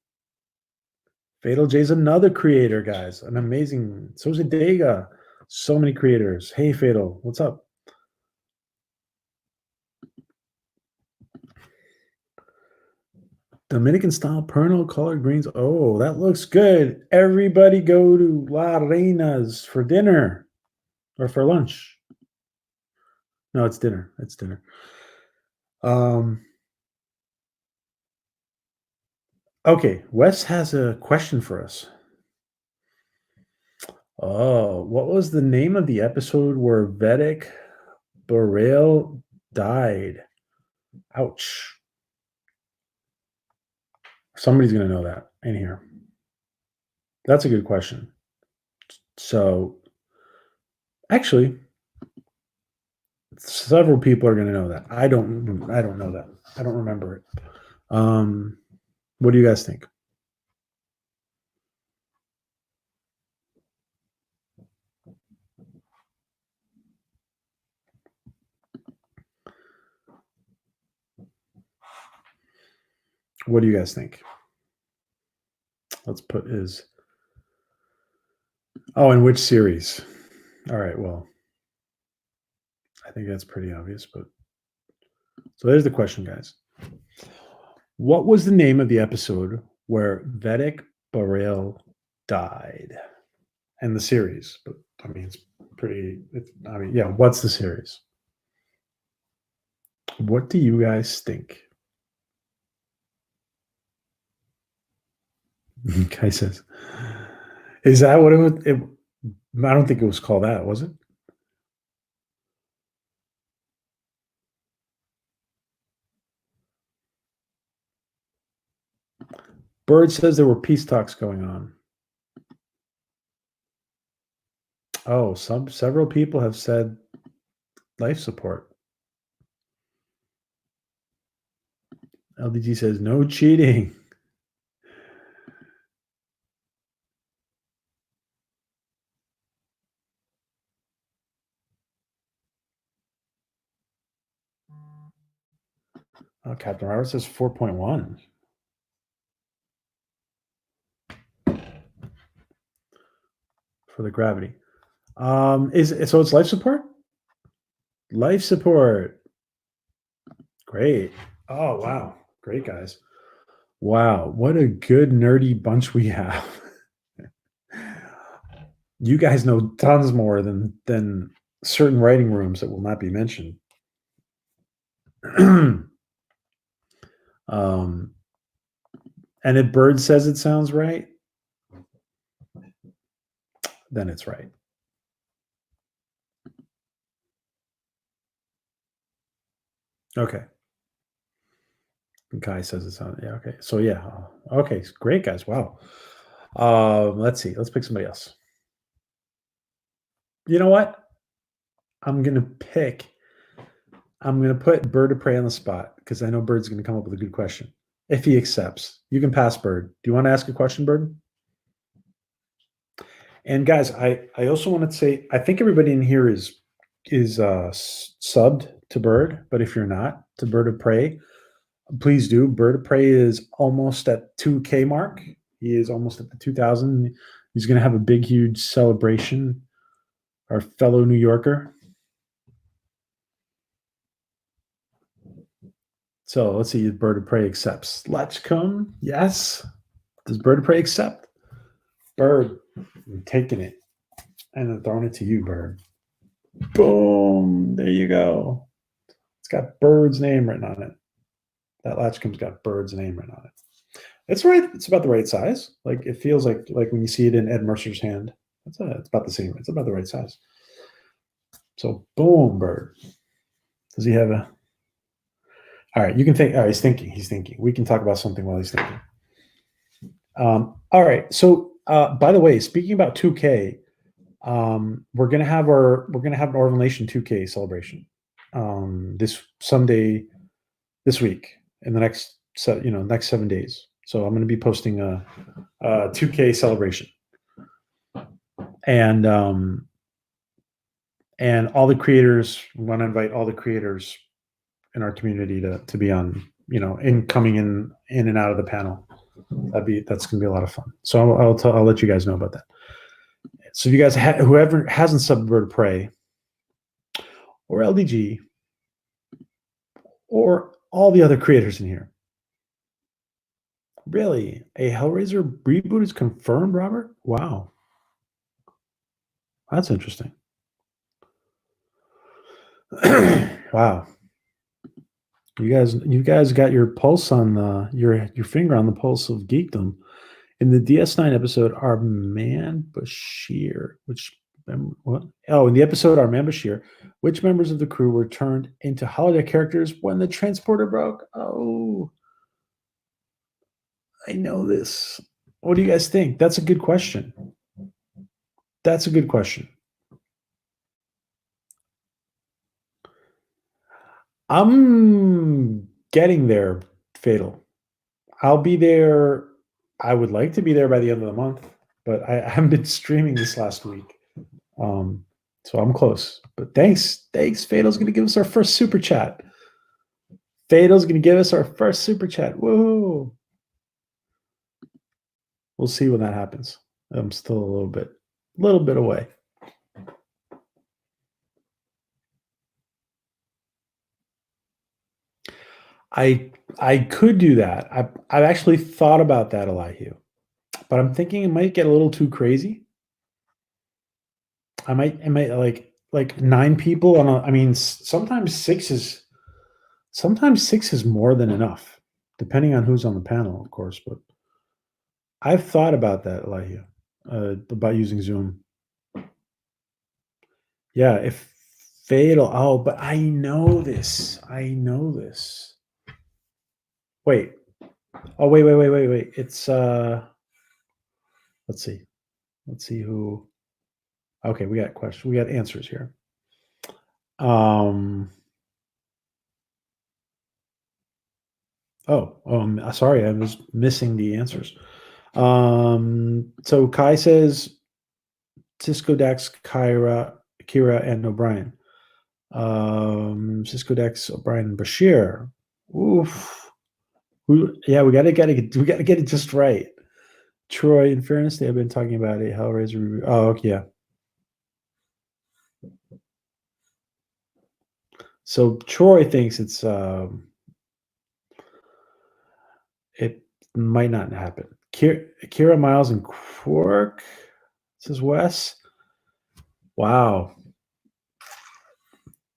Fatal J's another creator, guys. An amazing. So is Adega. So many creators. Hey, Fatal, what's up? Dominican style Pernod colored greens. Oh, that looks good. Everybody go to La Reina's for dinner or for lunch. No, it's dinner. It's dinner. Okay, Wes has a question for us. Oh, what was the name of the episode where Vedek Bareil died? Ouch. Somebody's going to know that in here. That's a good question. So, actually, several people are going to know that. I don't know that. I don't remember it. What do you guys think? What do you guys think? Let's put is. Oh, in which series? All right, well, I think that's pretty obvious, but so there's the question, guys. What was the name of the episode where Vedek Bareil died? And the series, but I mean, it's pretty, yeah, what's the series? What do you guys think? Kai says, is that what I don't think it was called that, was it? Bird says there were peace talks going on. Oh, several people have said life support. LDG says no cheating. Oh, Captain Robert says 4.1. For the gravity. So it's life support? Life support. Great. Oh, wow. Great, guys. Wow. What a good nerdy bunch we have. You guys know tons more than certain writing rooms that will not be mentioned. And if Bird says it sounds right, then it's right. Okay. Kai says it sounds, yeah, okay. So yeah. Okay, great, guys. Wow. Let's see. Let's pick somebody else. You know what? I'm gonna put Birdo Prey on the spot because I know Bird's gonna come up with a good question. If he accepts. You can pass, Bird. Do you want to ask a question, Bird? And guys, I also want to say I think everybody in here is subbed to Bird, but if you're not to Birdo Prey, please do. Birdo Prey is almost at 2K mark. He is almost at the 2,000. He's going to have a big, huge celebration. Our fellow New Yorker. So let's see if Birdo Prey accepts. LATCHKUM, yes. Does Birdo Prey accept? Bird, I'm taking it. And I'm throwing it to you, Bird. Boom. There you go. It's got Bird's name written on it. That LATCHKUM's got Bird's name written on it. It's right. It's about the right size. Like it feels like when you see it in Ed Mercer's hand, it's about the same. It's about the right size. So boom, Bird. Does he have a? All right, you can think. All right, he's thinking. He's thinking. We can talk about something while he's thinking. All right. So by the way, speaking about 2K, we're gonna have an Orville Nation 2K celebration this Sunday, this week in the next 7 days. So I'm going to be posting a 2K celebration, and all the creators. We want to invite all the creators in our community to be on, coming in and out of the panel. That's going to be a lot of fun. So I'll let you guys know about that. So if you guys whoever hasn't subbed Birdo Prey or LDG or all the other creators in here. Really? A Hellraiser reboot is confirmed, Robert? Wow. That's interesting. Wow. You guys got your pulse on your finger on the pulse of geekdom. In the DS9 episode, Arman Bashir, what? Oh, in the episode Arman Bashir, which members of the crew were turned into holodeck characters when the transporter broke? Oh, I know this. What do you guys think? That's a good question. That's a good question. I'm getting there, Fatal. I'll be there. I would like to be there by the end of the month, but I haven't been streaming this last week. So I'm close. But thanks. Fatal's going to give us our first super chat. Whoa. We'll see when that happens. I'm still a little bit away. I could do that. I've actually thought about that, Elihu, but I'm thinking it might get a little too crazy. I might like 9 people on a. I mean, sometimes 6 is more than enough, depending on who's on the panel, of course. But I've thought about that, Elihu, about using Zoom. Yeah, if fatal. Oh, but I know this. Wait. Oh, wait. It's let's see. Let's see who. Okay, we got questions. We got answers here. Sorry, I was missing the answers. So Kai says Cisco, Dax, Kira, and O'Brien. Cisco, Dax, O'Brien, and Bashir. Oof. Yeah, we gotta get it just right. Troy, in fairness, they have been talking about a Hellraiser review. Oh, okay, yeah. So Troy thinks it's it might not happen. Kira, Miles, and Quark, says Wes. Wow.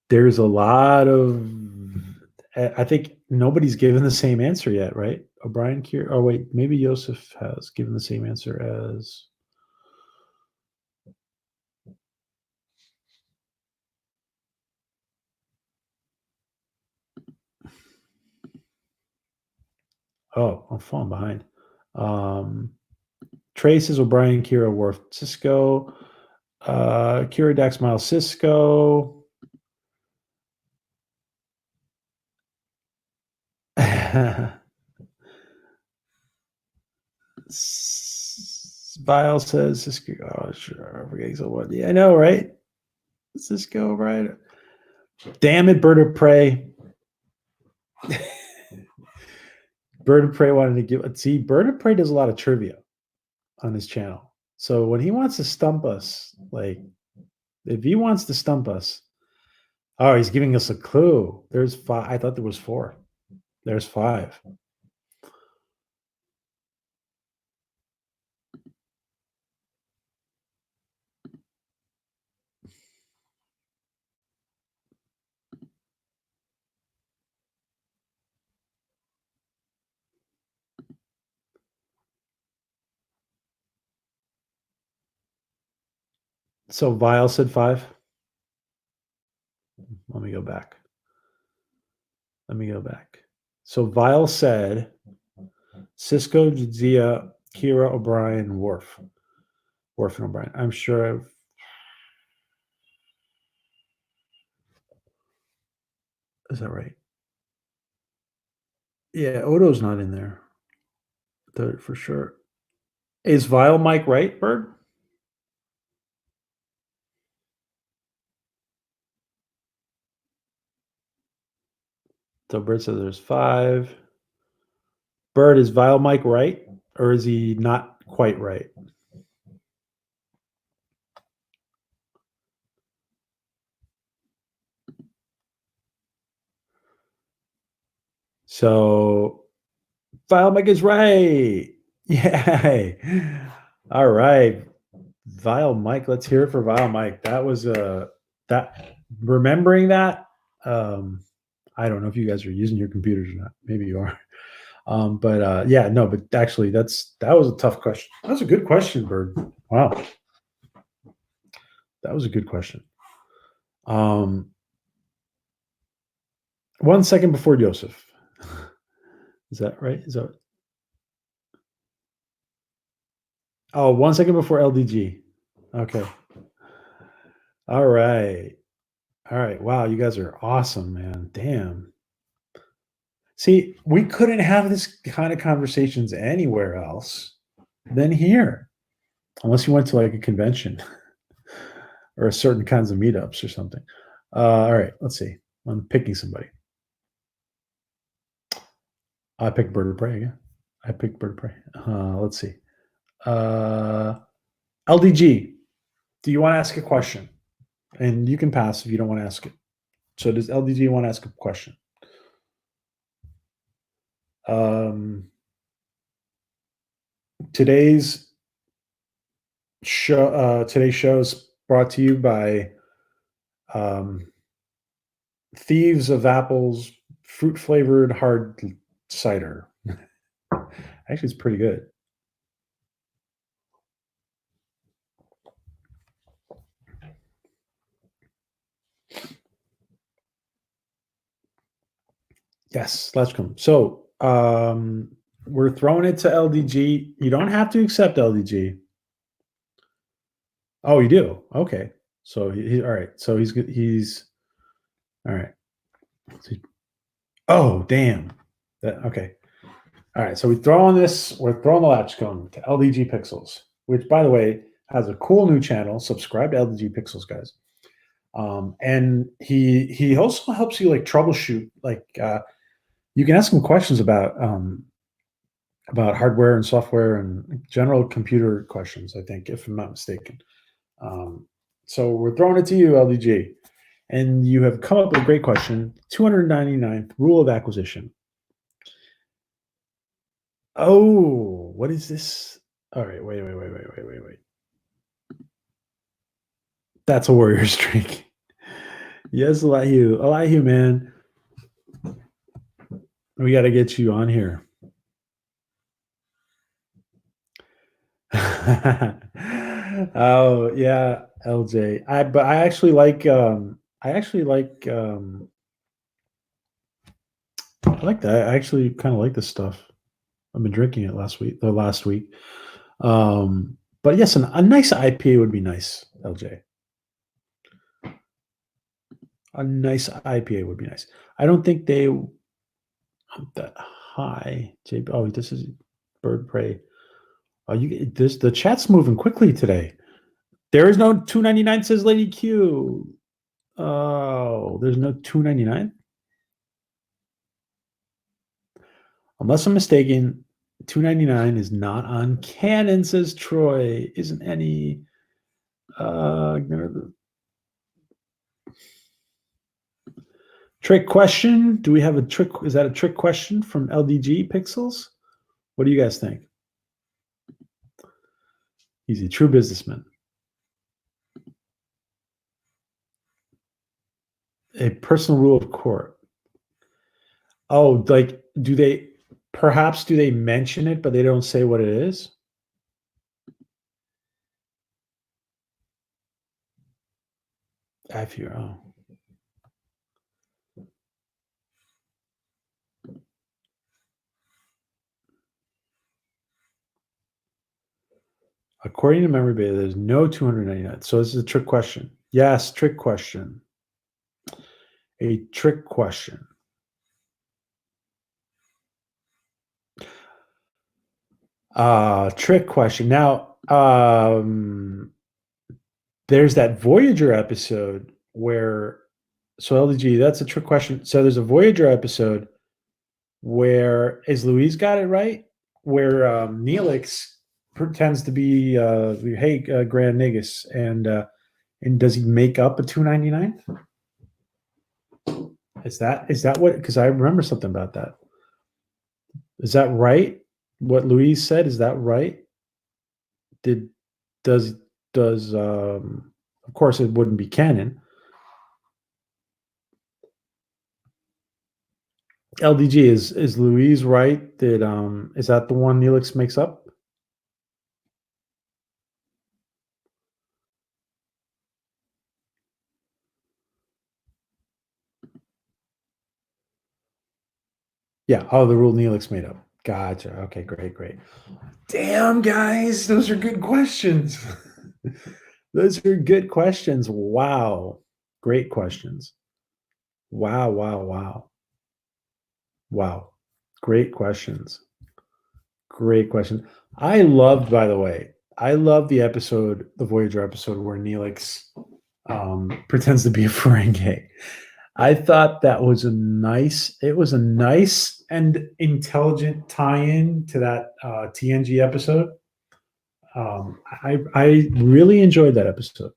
There's a lot of. I think nobody's given the same answer yet, right? O'Brien, Kira. Oh wait, maybe Jozef has given the same answer as. Oh, I'm falling behind. Trey says O'Brien, Kira, Worf, Cisco. Kira, Dax, Miles, Cisco. Vile says Cisco. Oh, sure. I'm forgetting someone. Yeah, I know, right? Cisco, right? Damn it, Bird of Prey. Bird of Prey wanted to give. See, Bird of Prey does a lot of trivia on his channel. So when he wants to stump us, like if he wants to stump us, oh, he's giving us a clue. There's 5. I thought there was 4. There's 5. So Vile said 5. Let me go back. So Vile said Cisco, Jadzia, Kira, O'Brien, Worf and O'Brien. I'm sure is that right? Yeah, Odo's not in there. For sure. Is Vile Mike right, Bird? So Bird says there's 5. Bird, is Vile Mike right? Or is he not quite right? So Vile Mike is right. Yay. All right. Vile Mike. Let's hear it for Vile Mike. That was that remembering that. I don't know if you guys are using your computers or not. Maybe you are. Yeah, no, but actually that was a tough question. That was a good question, Bird. Wow. That was a good question. 1 second before Jozef. Is that right? Is that? Oh, 1 second before LDG. Okay. All right. Wow, you guys are awesome, man. Damn. See, we couldn't have this kind of conversations anywhere else than here, unless you went to like a convention or certain kinds of meetups or something. All right, let's see. I'm picking somebody. I picked Bird of Prey again. Let's see. LDG, do you want to ask a question? And you can pass if you don't want to ask it. So does LDG want to ask a question? Today's show is brought to you by Thieves of Apple's fruit flavored hard cider. Actually, it's pretty good. Yes, LATCHKUM. So we're throwing it to LDG. You don't have to accept LDG. Oh, you do? Okay. So he all right. So he's all right. Oh, damn. Okay. All right. So we're throwing the LATCHKUM to LDG Pixels, which, by the way, has a cool new channel. Subscribe to LDG Pixels, guys. And he also helps you like troubleshoot. Like you can ask him questions about hardware and software and general computer questions, I think, if I'm not mistaken. So we're throwing it to you, LDG. And you have come up with a great question. 299th rule of acquisition. Oh, what is this? All right, wait. That's a warrior streak. Yes, Elihu, man. We got to get you on here. Oh yeah, LJ. I actually like that. I actually kind of like this stuff. I've been drinking it last week. But yes, a nice IPA would be nice, LJ. A nice IPA would be nice. I don't think they that high. Oh, this is Bird Prey. Oh, the chat's moving quickly today. There is no 299, says Lady Q. Oh, there's no 299. Unless I'm mistaken, 299 is not on canon, says Troy. Isn't any trick question? Do we have a trick? Is that a trick question from LDG Pixels? What do you guys think? He's a true businessman. A personal rule of court. Oh, like do they mention it, but they don't say what it is? According to memory beta, there's no 299. So this is a trick question. Yes, trick question. A trick question. Trick question. Now, there's that Voyager episode where, so LDG, that's a trick question. So there's a Voyager episode where, is Louise got it right? Where Neelix pretends to be, hey, Grand Negus, and does he make up a 299? Is that what? Because I remember something about that. Is that right? What Louise said, is that right? Does of course it wouldn't be canon. LDG, is Louise right? Is that the one Neelix makes up? Yeah. Oh, the rule Neelix made up. Gotcha. Okay, great. Damn, guys, those are good questions. Those are good questions. Wow. Great questions. Wow. Great questions. I loved, by the way, the episode, the Voyager episode where Neelix pretends to be a Ferengi. I thought that was a nice and intelligent tie-in to that TNG episode. I really enjoyed that episode.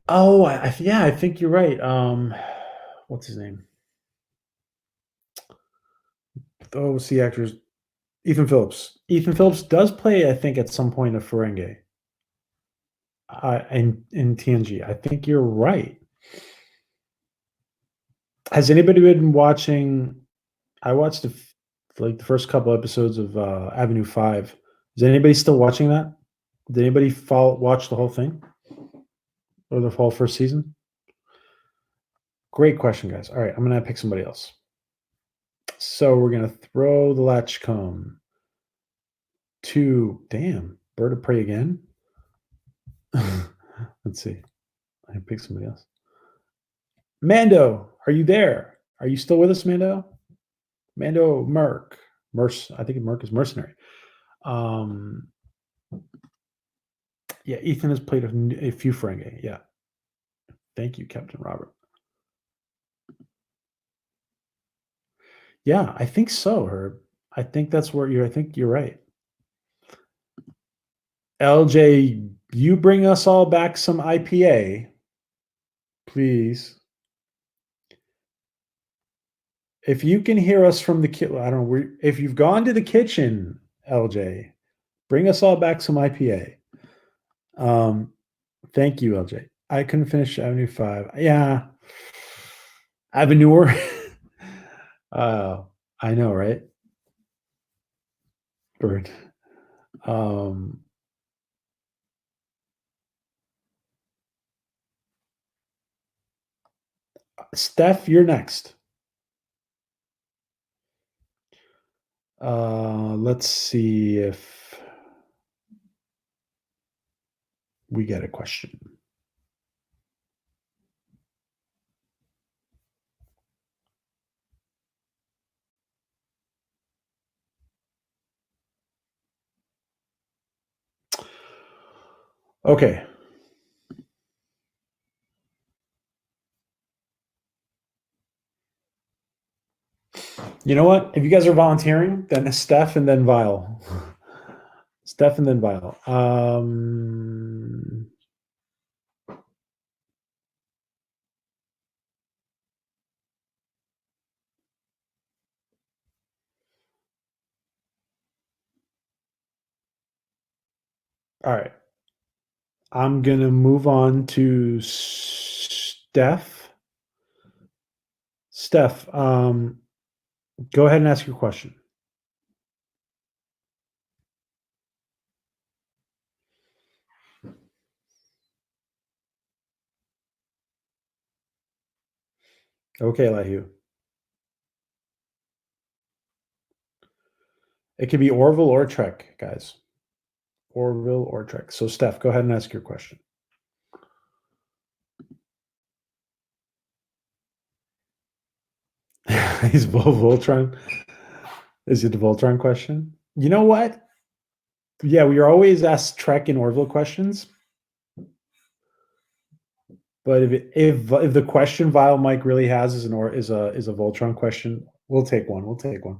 Oh, yeah, I think you're right. What's his name? Oh, the actors. Ethan Phillips. Ethan Phillips does play, I think, at some point a Ferengi. In TNG. I think you're right. Has anybody been watching? I watched the first couple episodes of Avenue 5. Is anybody still watching that? Did anybody watch the whole thing? Or the whole first season? Great question, guys. All right, I'm going to pick somebody else. So we're going to throw the LATCHKUM to, damn, Bird of Prey again? Let's see. I can pick somebody else. Mando, are you there? Are you still with us, Mando? Mando Merc. I think Merc is mercenary. Yeah, Ethan has played a few Ferengi. Yeah. Thank you, Captain Robert. Yeah, I think so, Herb. I think that's where I think you're right. LJ, you bring us all back some IPA, please. If you can hear us from the kitchen, I don't know. If you've gone to the kitchen, LJ, bring us all back some IPA. Thank you, LJ. I couldn't finish Avenue 5. Yeah. Avenue. I know, right? Bird. Steph, you're next. Let's see if we get a question. Okay. You know what? If you guys are volunteering, then Steph and then Vile. Steph and then Vile. All right. I'm going to move on to Steph. Steph, go ahead and ask your question. Okay, Elihu. It could be Orville or Trek, guys. Orville or Trek. So, Steph, go ahead and ask your question. Is Voltron? Is it the Voltron question? You know what? Yeah, we are always asked Trek and Orville questions. But if the question Vile Mike really has is a Voltron question, we'll take one. We'll take one.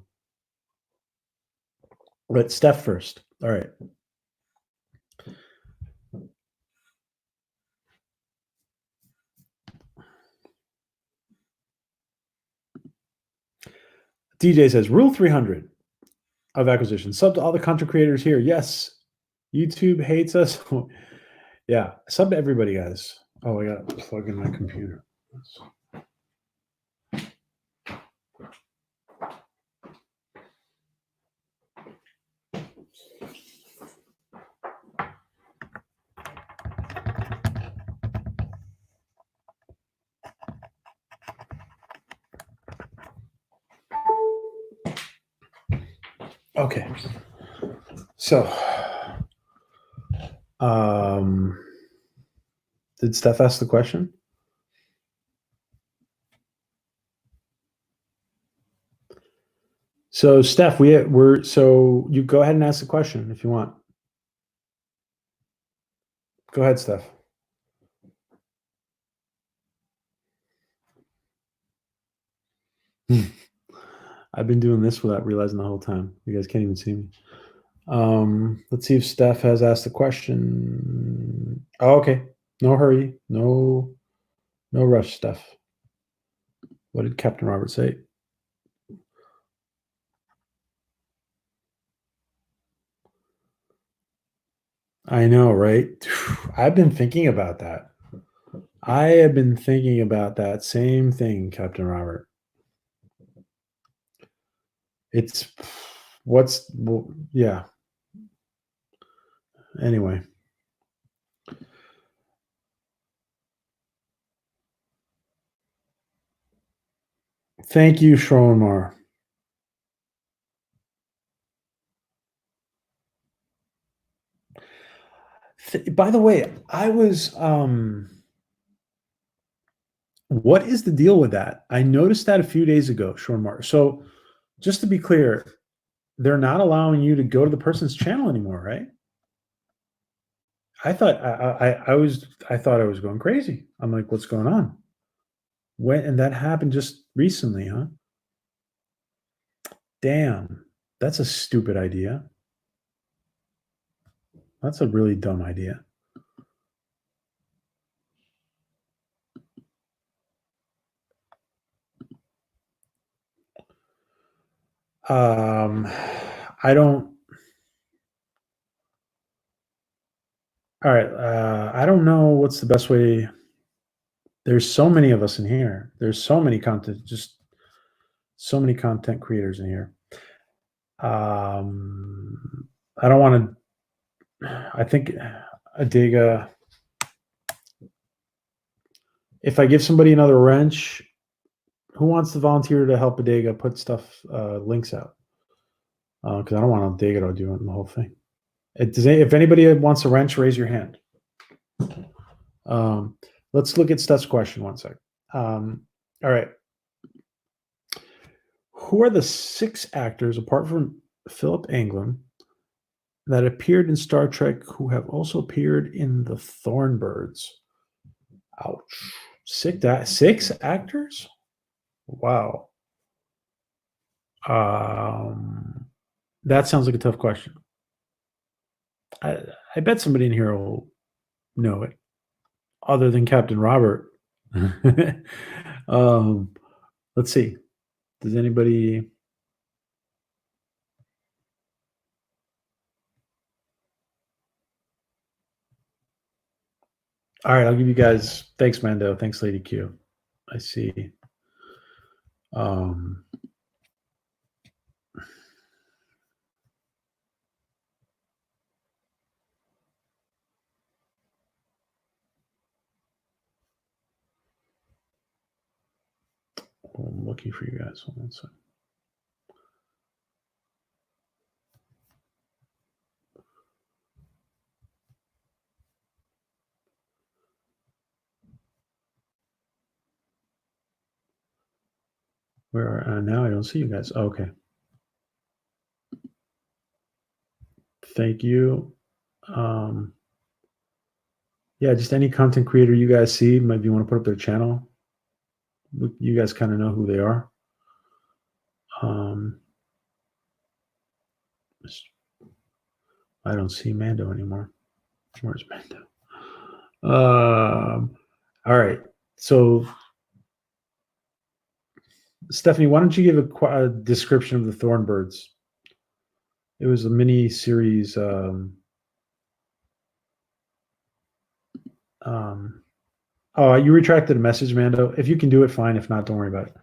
But Steph first. All right. DJ says Rule 300 of acquisition. Sub to all the content creators here. Yes. YouTube hates us. Yeah. Sub to everybody, guys. Oh, I got to plug in my computer. Okay. So, did Steph ask the question? So, Steph, so you go ahead and ask the question if you want. Go ahead, Steph. I've been doing this without realizing the whole time. You guys can't even see me. Let's see if Steph has asked a question. Oh, okay. No hurry. No rush, Steph. What did Captain Robert say? I know, right? I've been thinking about that. I have been thinking about that same thing, Captain Robert. It's yeah. Anyway. Thank you, Shronmar. By the way, I was what is the deal with that? I noticed that a few days ago, Shronmar. So just to be clear, they're not allowing you to go to the person's channel anymore, right? I thought I thought I was going crazy. I'm like, what's going on? And that happened just recently, huh? Damn, that's a stupid idea. That's a really dumb idea. I don't. All right, I don't know what's the best way. There's so many of us in here. There's so many content, just so many content creators in here. I don't want to. I think Adega. If I give somebody another wrench, who wants to volunteer to help Adega put stuff links out? Because I don't want Adega to do the whole thing. If anybody wants a wrench, raise your hand. Let's look at Steph's question one sec. All right. Who are the 6 actors, apart from Philip Anglin, that appeared in Star Trek who have also appeared in the Thornbirds? Ouch. 6 actors? Wow. That sounds like a tough question. I bet somebody in here will know it, other than Captain Robert. Let's see. Does anybody? All right, I'll give you guys. Thanks, Mando. Thanks, Lady Q. I see. I'm looking for you guys. Hold on a second. Where are now? I don't see you guys. Oh, okay. Thank you. Yeah, just any content creator you guys see, maybe you want to put up their channel. You guys kind of know who they are. I don't see Mando anymore. Where's Mando? All right. So, Stephanie, why don't you give a description of the Thornbirds? It was a mini series. Oh, you retracted a message, Mando. If you can do it, fine. If not, don't worry about it.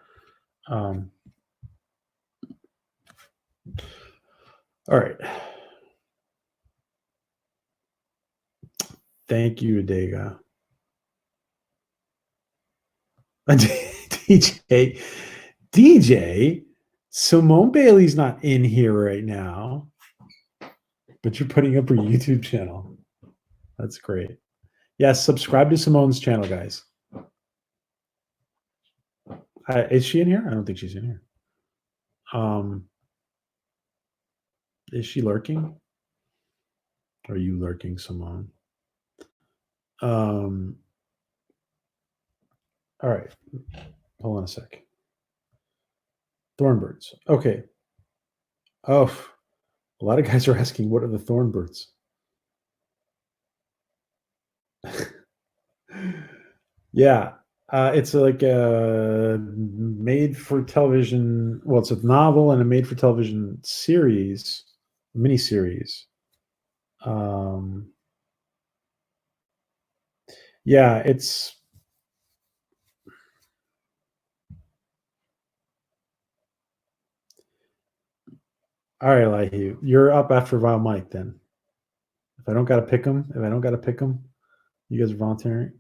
All right. Thank you, Adega. DJ, Simone Bailey's not in here right now, but you're putting up her YouTube channel. That's great. Yes, subscribe to Simone's channel, guys. Is she in here? I don't think she's in here. Is she lurking? Are you lurking, Simone? All right. Hold on a sec. Thornbirds. Okay. Oh, a lot of guys are asking, what are the thornbirds? Yeah. It's like a made for television. Well, it's a novel and a made for television series, miniseries. Yeah, it's all right, Elihu. You're up after Vile Mike then. If I don't gotta pick them, you guys are volunteering.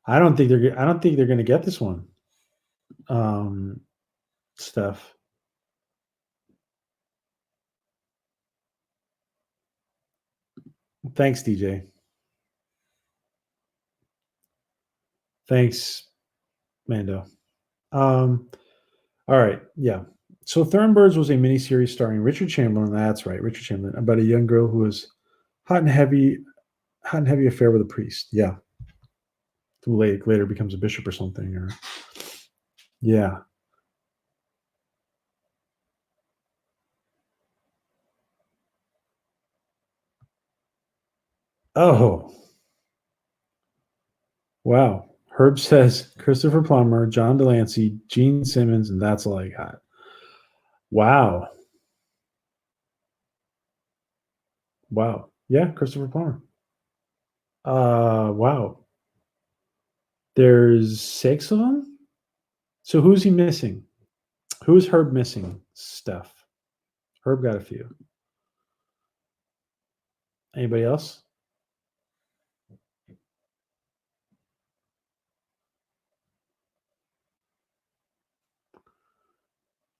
I don't think they're gonna get this one. Steph. Thanks, DJ. Thanks, Mando. All right, yeah. So Thornbirds was a miniseries starring Richard Chamberlain. That's right, Richard Chamberlain, about a young girl who was hot and heavy affair with a priest. Yeah. Who later becomes a bishop or something. Or yeah. Oh. Wow. Herb says Christopher Plummer, John Delancey, Gene Simmons, and that's all I got. Wow. Wow. Yeah, Christopher Plummer. Wow. There's 6 of them? So who's he missing? Who's Herb missing? Steph. Herb got a few. Anybody else?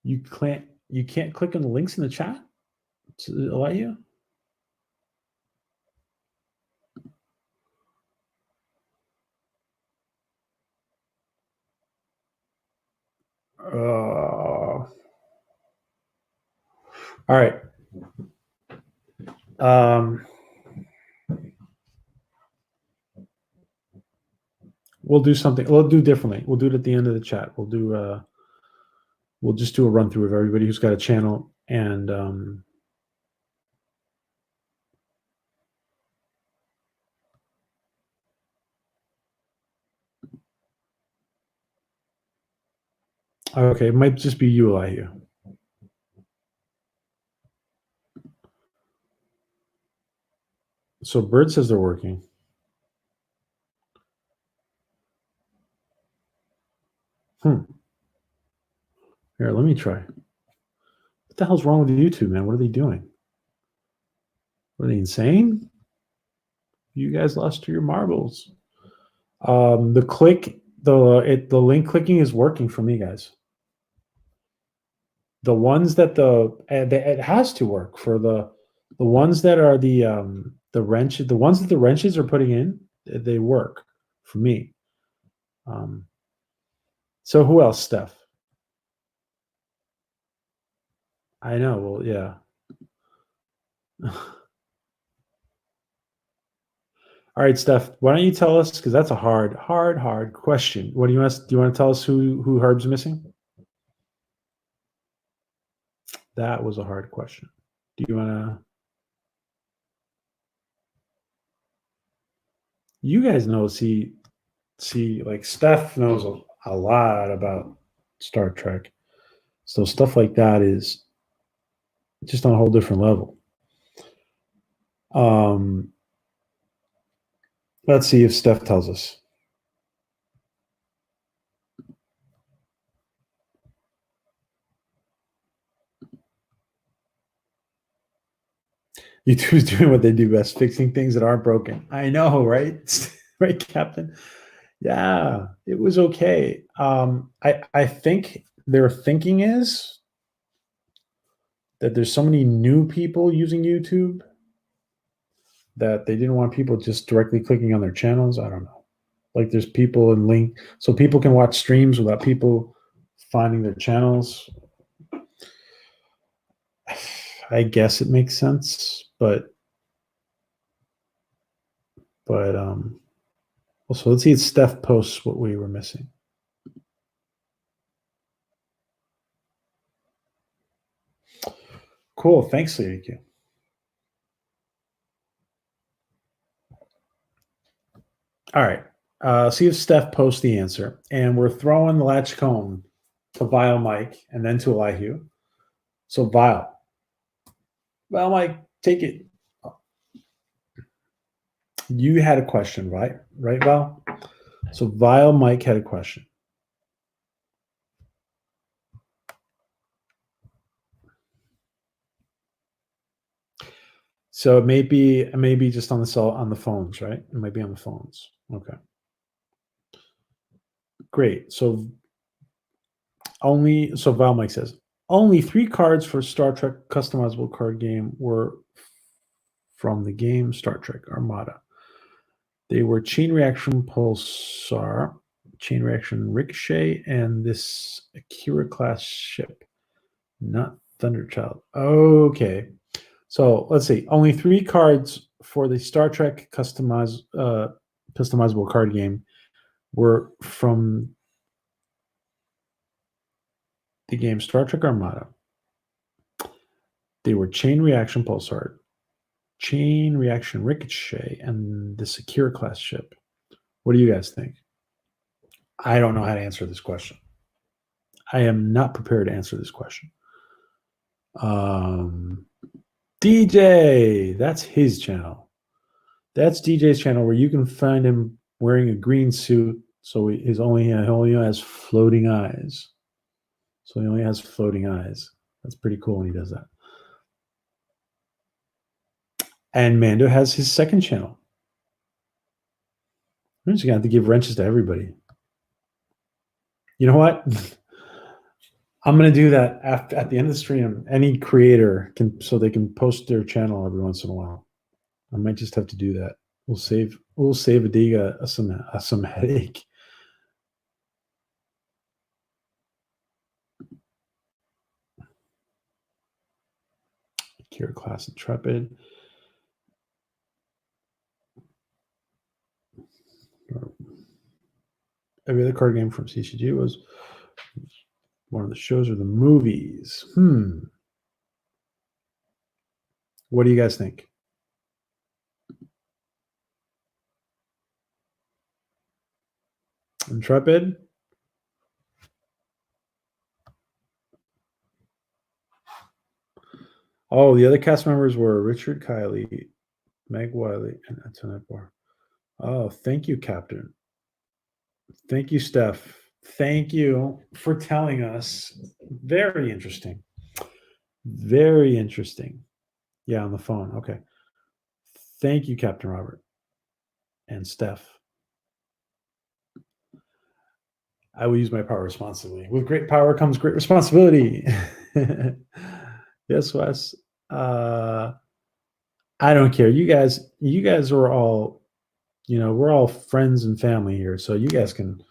You can't click on the links in the chat to allow you? All right. We'll do something. We'll do differently. We'll do it at the end of the chat. We'll just do a run through of everybody who's got a channel and okay, it might just be you, Elihu. So Bird says they're working. Here, let me try. What the hell's wrong with YouTube, man? What are they doing? Are they insane? You guys lost your marbles. The link clicking is working for me, guys. The ones that it has to work for the ones that are the wrench, the ones that the wrenches are putting in, they work for me. So who else, Steph? I know. Well, yeah. All right, Steph. Why don't you tell us? Because that's a hard question. What do you want? Do you want to tell us who Herb's missing? That was a hard question. Do you want to? You guys know. See, like Steph knows a lot about Star Trek. So stuff like that is just on a whole different level. Let's see if Steph tells us. YouTube's doing what they do best, fixing things that aren't broken. I know, right? Right, Captain? Yeah, it was okay. I think their thinking is that there's so many new people using YouTube that they didn't want people just directly clicking on their channels. I don't know. Like there's people in link, so people can watch streams without people finding their channels. I guess it makes sense, but also let's see if Steph posts what we were missing. Cool. Thanks, Lady Q. All right. See if Steph posts the answer. And we're throwing the LATCHKUM to Vile Mike and then to Elihu. So Vile. Well, Mike, take it. You had a question, right? Right, Val? So Vile Mike had a question. So it may be just on the phones, right? It might be on the phones. Okay. Great. So Val Mike says only 3 cards for Star Trek customizable card game were from the game Star Trek Armada. They were Chain Reaction Pulsar, Chain Reaction Ricochet, and this Akira class ship, not Thunderchild. Okay. So let's see. Only 3 cards for the Star Trek customizable card game were from the game Star Trek Armada. They were Chain Reaction Pulsar, Chain Reaction Ricochet, and the Akira class ship. What do you guys think? I don't know how to answer this question. I am not prepared to answer this question. DJ, that's his channel. That's DJ's channel where you can find him wearing a green suit. So he only has floating eyes. So he only has floating eyes. That's pretty cool when he does that. And Mando has his second channel. We're just going to have to give wrenches to everybody. You know what? I'm going to do that at the end of the stream. Any creator so they can post their channel every once in a while. I might just have to do that. We'll save Adega some headache. Akira class Intrepid. Every other card game from CCG was one of the shows or the movies. What do you guys think? Intrepid? Oh, the other cast members were Richard Kiley, Meg Wiley, and Antoinette Barr. Oh, thank you, Captain. Thank you, Steph. Thank you for telling us. Very interesting. Very interesting. Yeah, on the phone. Okay. Thank you, Captain Robert and Steph. I will use my power responsibly. With great power comes great responsibility. Yes, Wes. I don't care. You guys are all, we're all friends and family here. So you guys can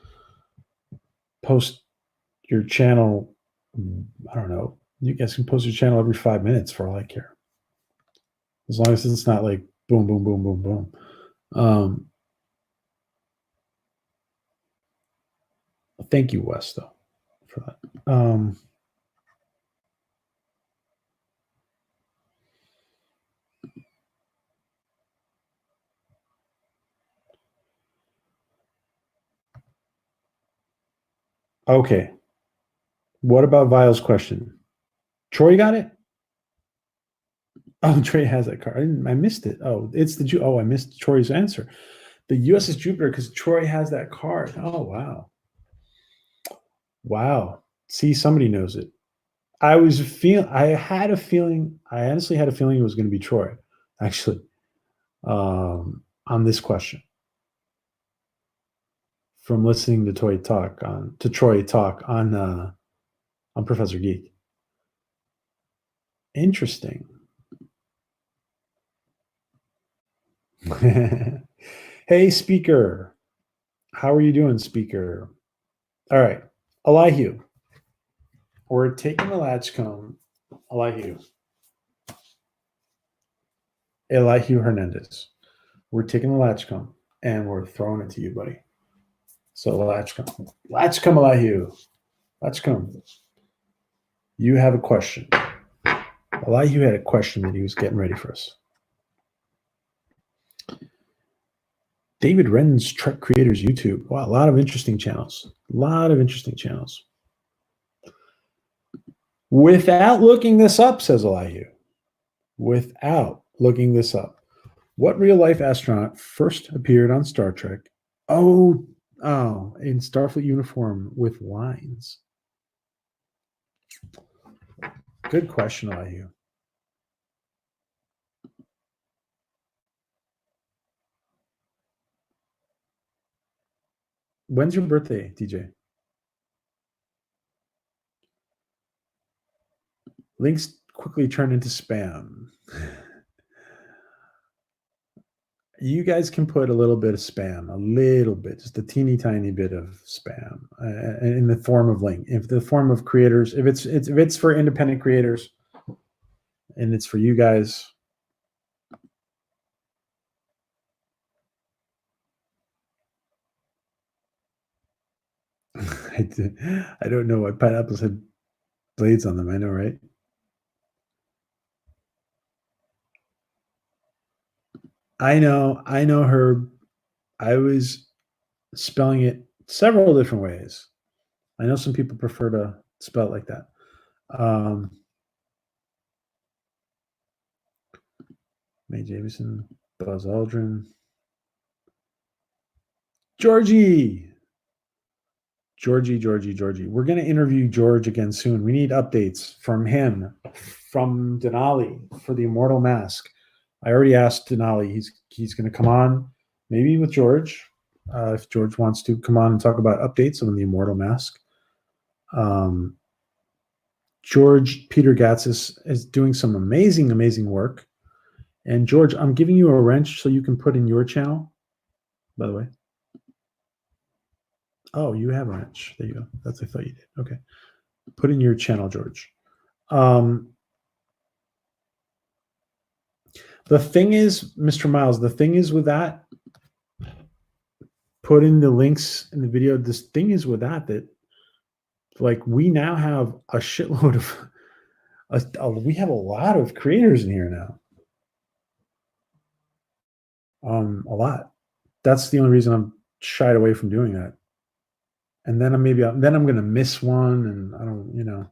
post your channel. I don't know. You guys can post your channel every 5 minutes for all I care. As long as it's not like boom, boom, boom, boom, boom. Thank you, Wes, though, for that. Okay. What about Vile's question? Troy got it? Oh, Troy has that card. I missed it. Oh, I missed Troy's answer. The USS Jupiter, because Troy has that card. Oh, wow. Wow. See, somebody knows it. I had a feeling it was going to be Troy, actually, on this question. From listening to Troy talk on Professor Geek. Interesting. Hey, Speaker. How are you doing, Speaker? All right. Elihu. We're taking the LATCHKUM. Elihu. Elihu Hernandez. We're taking the LATCHKUM and we're throwing it to you, buddy. So LATCHKUM. LATCHKUM, Elihu. LATCHKUM. You have a question. Elihu had a question that he was getting ready for us. David Wren's Trek Creators YouTube. Wow, a lot of interesting channels. A lot of interesting channels. Without looking this up, says Elihu. Without looking this up. What real-life astronaut first appeared on Star Trek? Oh, in Starfleet uniform with lines. Good question, Elihu. When's your birthday, DJ? Links quickly turn into spam. You guys can put a little bit of spam, a little bit, just a teeny tiny bit of spam in the form of link. If the form of creators, if it's for independent creators and it's for you guys. I don't know why pineapples had blades on them. I know, right? I know, Herb. I was spelling it several different ways. I know some people prefer to spell it like that. Mae Jameson, Buzz Aldrin, Georgie. We're going to interview George again soon. We need updates from him, from Denali for the Immortal Mask. I already asked Denali. He's going to come on, maybe with George, if George wants to come on and talk about updates on the Immortal Mask. George Peter Gatsis is doing some amazing work. And George, I'm giving you a wrench so you can put in your channel, by the way. Oh, you have a wrench. There you go. I thought you did. Okay. Put in your channel, George. The thing is, Mr. Miles, the thing is with that, put in the links in the video. This thing is with that like we now have a shitload of, we have a lot of creators in here now. A lot. That's the only reason I'm shied away from doing that. And then I'm going to miss one, and I don't,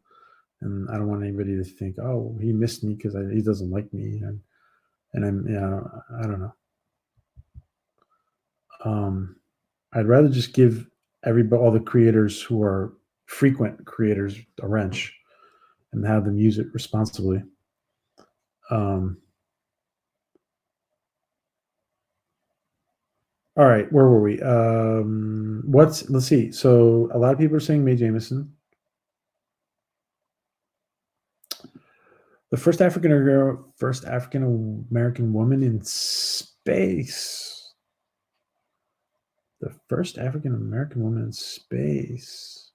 and I don't want anybody to think, oh, he missed me because he doesn't like me, and I'm, I don't know. I'd rather just give all the creators who are frequent creators a wrench and have them use it responsibly. All right, where were we? Let's see. So a lot of people are saying Mae Jameson. The first African American woman in space. The first African American woman in space.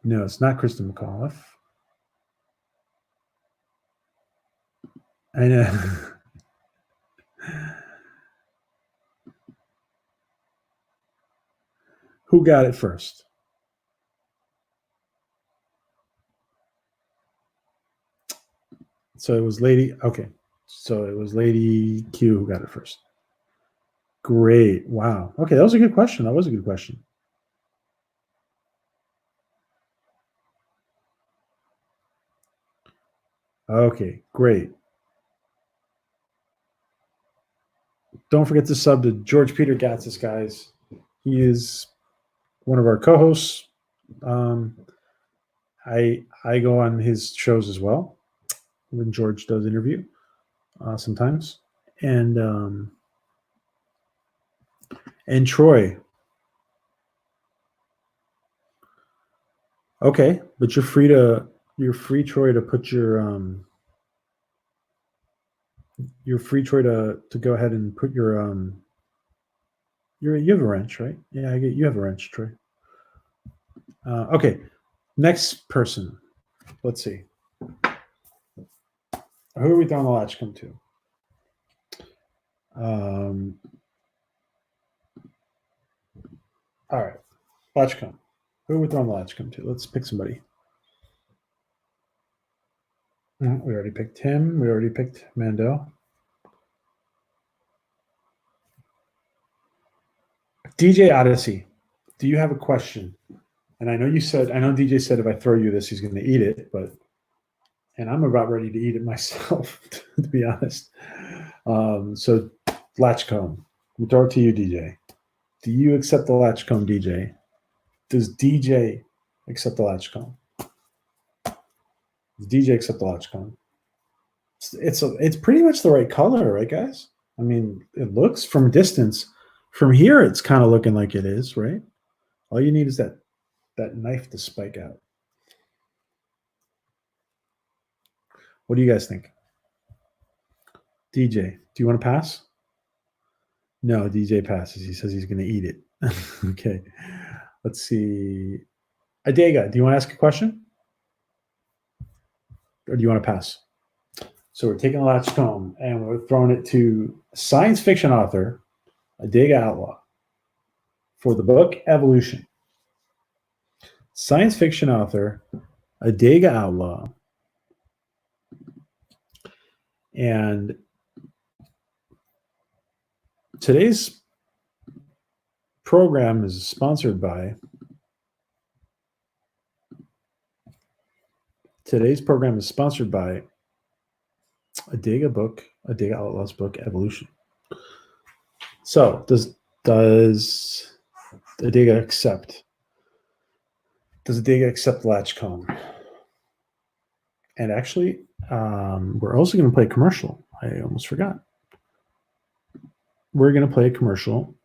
No, it's not Kristen McAuliffe. I know. Who got it first? So it was Lady. Okay. So it was Lady Q who got it first. Great. Wow. Okay. That was a good question. Okay. Great. Don't forget to sub to George Peter Gatsis, guys. He is one of our co-hosts. I go on his shows as well when George does interview sometimes, and Troy. Okay, but you're free, Troy, to put your you're free, Troy, to go ahead and put your you have a wrench, right? Yeah, you have a wrench, Troy. Okay, next person. Let's see. Who are we throwing the LATCHKUM to? All right, LATCHKUM. Who are we throwing the LATCHKUM to? Let's pick somebody. We already picked him. We already picked Mando. DJ Odyssey, do you have a question? And I know DJ said if I throw you this, he's going to eat it, and I'm about ready to eat it myself, to be honest. So LATCHKUM, we throw it to you, DJ. Do you accept the LATCHKUM, DJ? Does DJ accept the LATCHKUM? Does DJ accept the LATCHKUM? It's pretty much the right color, right, guys? I mean, it looks from a distance. From here, it's kind of looking like it is, right? All you need is that knife to spike out. What do you guys think? DJ, do you want to pass? No, DJ passes. He says he's going to eat it. Okay. Let's see. Adega, do you want to ask a question? Or do you want to pass? So we're taking a LATCHKUM and we're throwing it to science fiction author Adega Outlaw for the book Evolution. Science fiction author Adega Outlaw. And today's program is sponsored by Adega Outlaw's book Evolution. So does Adega accept? Does Adega accept LATCHKUM? And actually, we're also going to play a commercial. I almost forgot. We're going to play a commercial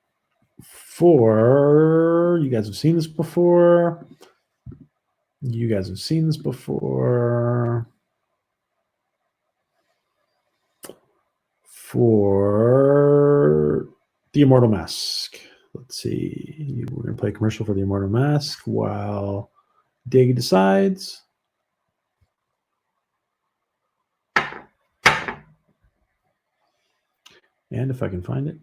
for, you guys have seen this before. For the Immortal Mask. Let's see. We're going to play a commercial for the Immortal Mask while Dig decides. And if I can find it.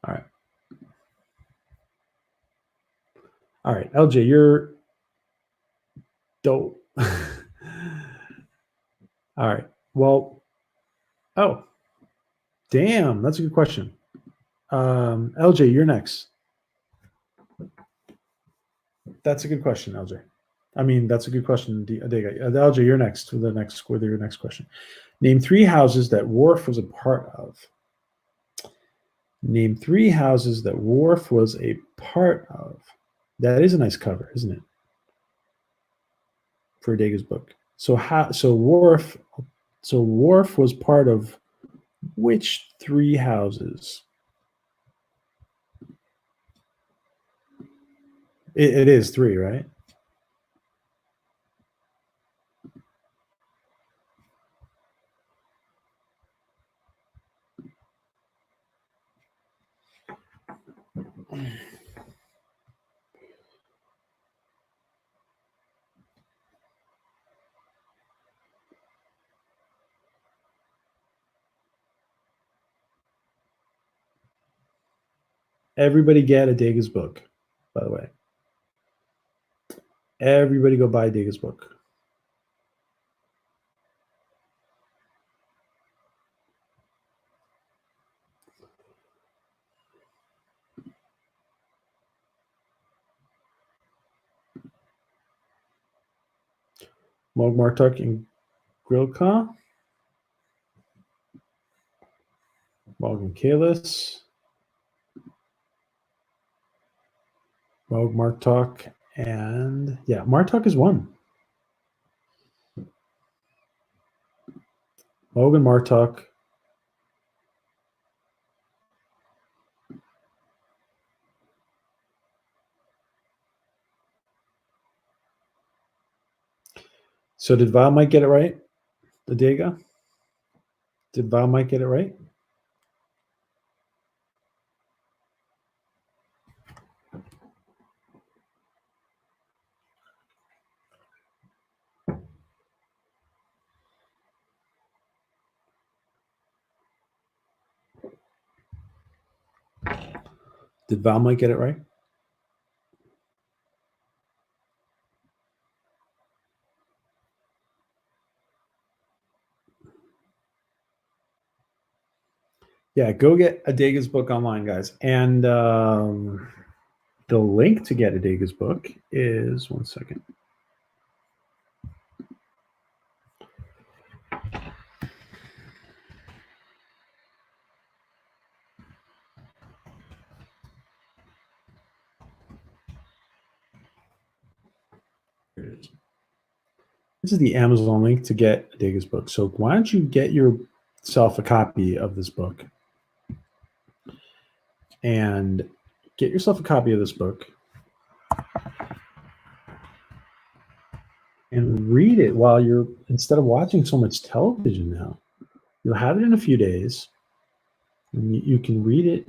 All right. All right, LJ, you're dope. All right. Well, oh, damn, that's a good question. LJ, you're next. That's a good question, LJ. I mean, that's a good question, Adega. LJ, you're next with your next question. Name 3 houses that Worf was a part of. Name 3 houses that Worf was a part of. That is a nice cover, isn't it? For Adega's book. So Worf was part of which 3 houses? It is 3, right? Everybody get Adega's book, by the way. Everybody go buy Adega's book. Mog Martok and Grilka. Mog and Kalis. Mog Martok and Martok is 1. Mog and Martok. So did Val Mike get it right? Adega? Did Val Mike get it right? Did Valmike get it right? Yeah, go get Adega's book online, guys. And the link to get Adega's book is, one second. Here it is. This is the Amazon link to get Adega's book. So why don't you get yourself a copy of this book? And get yourself a copy of this book and read it while you're, instead of watching so much television now. You'll have it in a few days, and you can read it.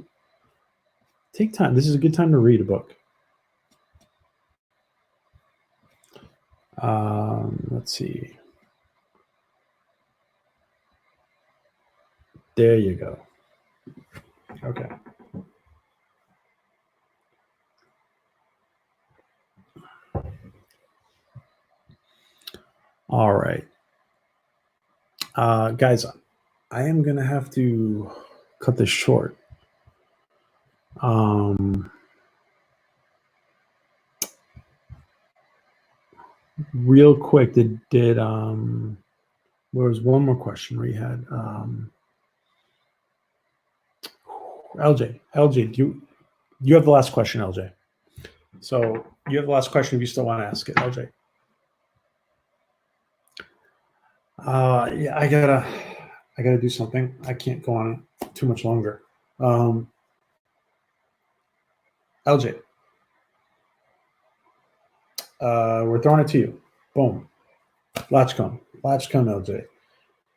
Take time. This is a good time to read a book. Let's see. There you go. Okay. All right. Guys, I am going to have to cut this short. Real quick, there was one more question we had. LJ, do you have the last question, LJ? So you have the last question if you still want to ask it, LJ. Yeah, I gotta do something. I can't go on too much longer. LJ, we're throwing it to you. Boom. LATCHKUM, LJ.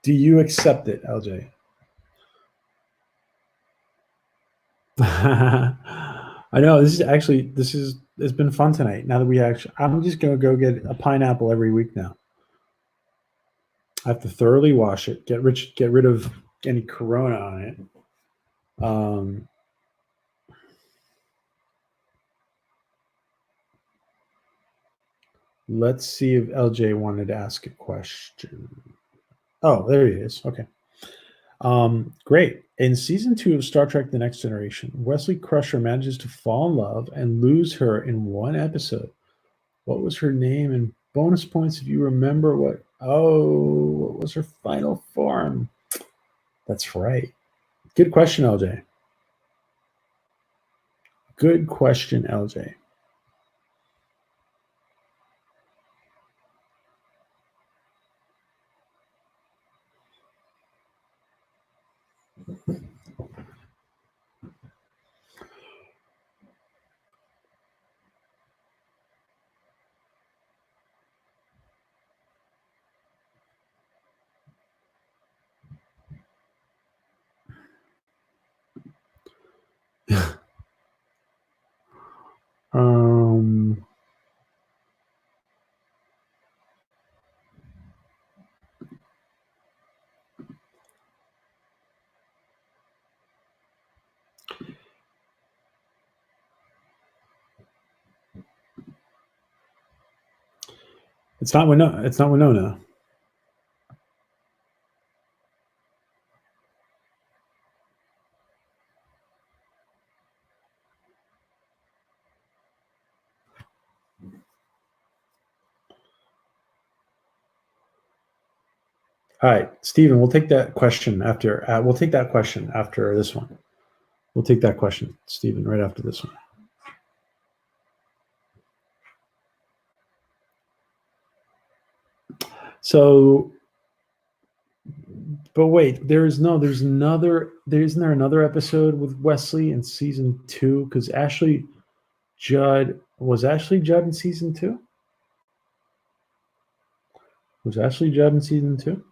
Do you accept it, LJ? I know it's been fun tonight. Now that I'm just gonna go get a pineapple every week now. I have to thoroughly wash it, get rid of any corona on it. Let's see if LJ wanted to ask a question. Oh, there he is. Okay. Great. In season 2 of Star Trek The Next Generation, Wesley Crusher manages to fall in love and lose her in one episode. What was her name? And bonus points if you remember what was her final form? That's right. Good question, LJ. Good question, LJ. It's not Winona. It's not Winona. All right, Stephen, we'll take that question after. We'll take that question after this one. We'll take that question, Stephen, right after this one. So, but wait, isn't there another episode with Wesley in season 2? Because Ashley Judd in season 2? Was Ashley Judd in season 2?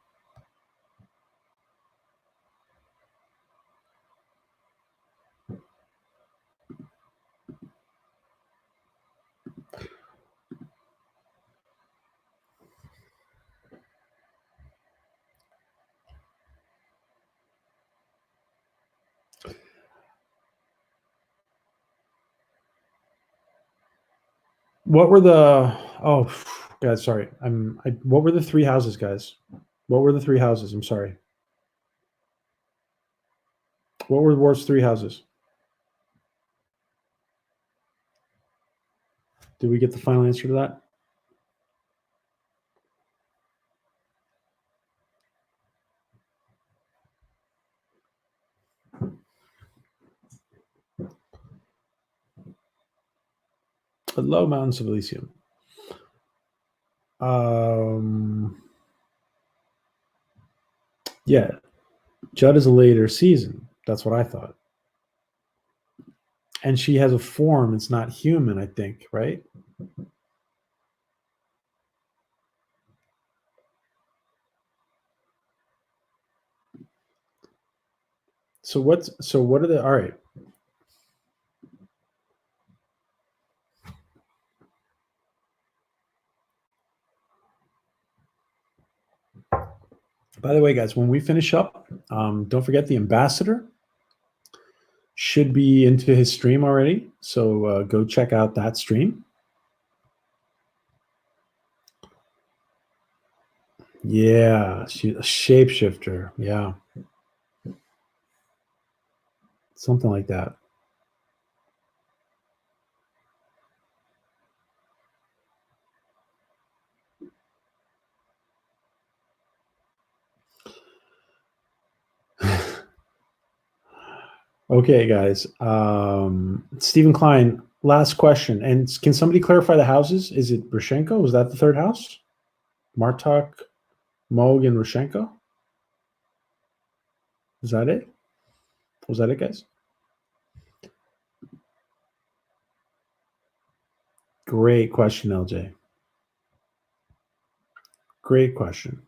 What were the? Oh, guys, sorry. What were the three houses, guys? What were the three houses? I'm sorry. What were Worf's three houses? Did we get the final answer to that? The low mountains of Elysium. Yeah, Judd is a later season. That's what I thought. And she has a form. It's not human, I think, right? So what are the? All right. By the way, guys, when we finish up, don't forget the ambassador should be into his stream already. So go check out that stream. Yeah, she's a shapeshifter. Yeah. Something like that. Okay, guys. Stephen Klein, last question. And can somebody clarify the houses? Is it Rashenko? Was that the third house? Martok, Moog, and Rashenko? Is that it? Was that it, guys? Great question, LJ. Great question.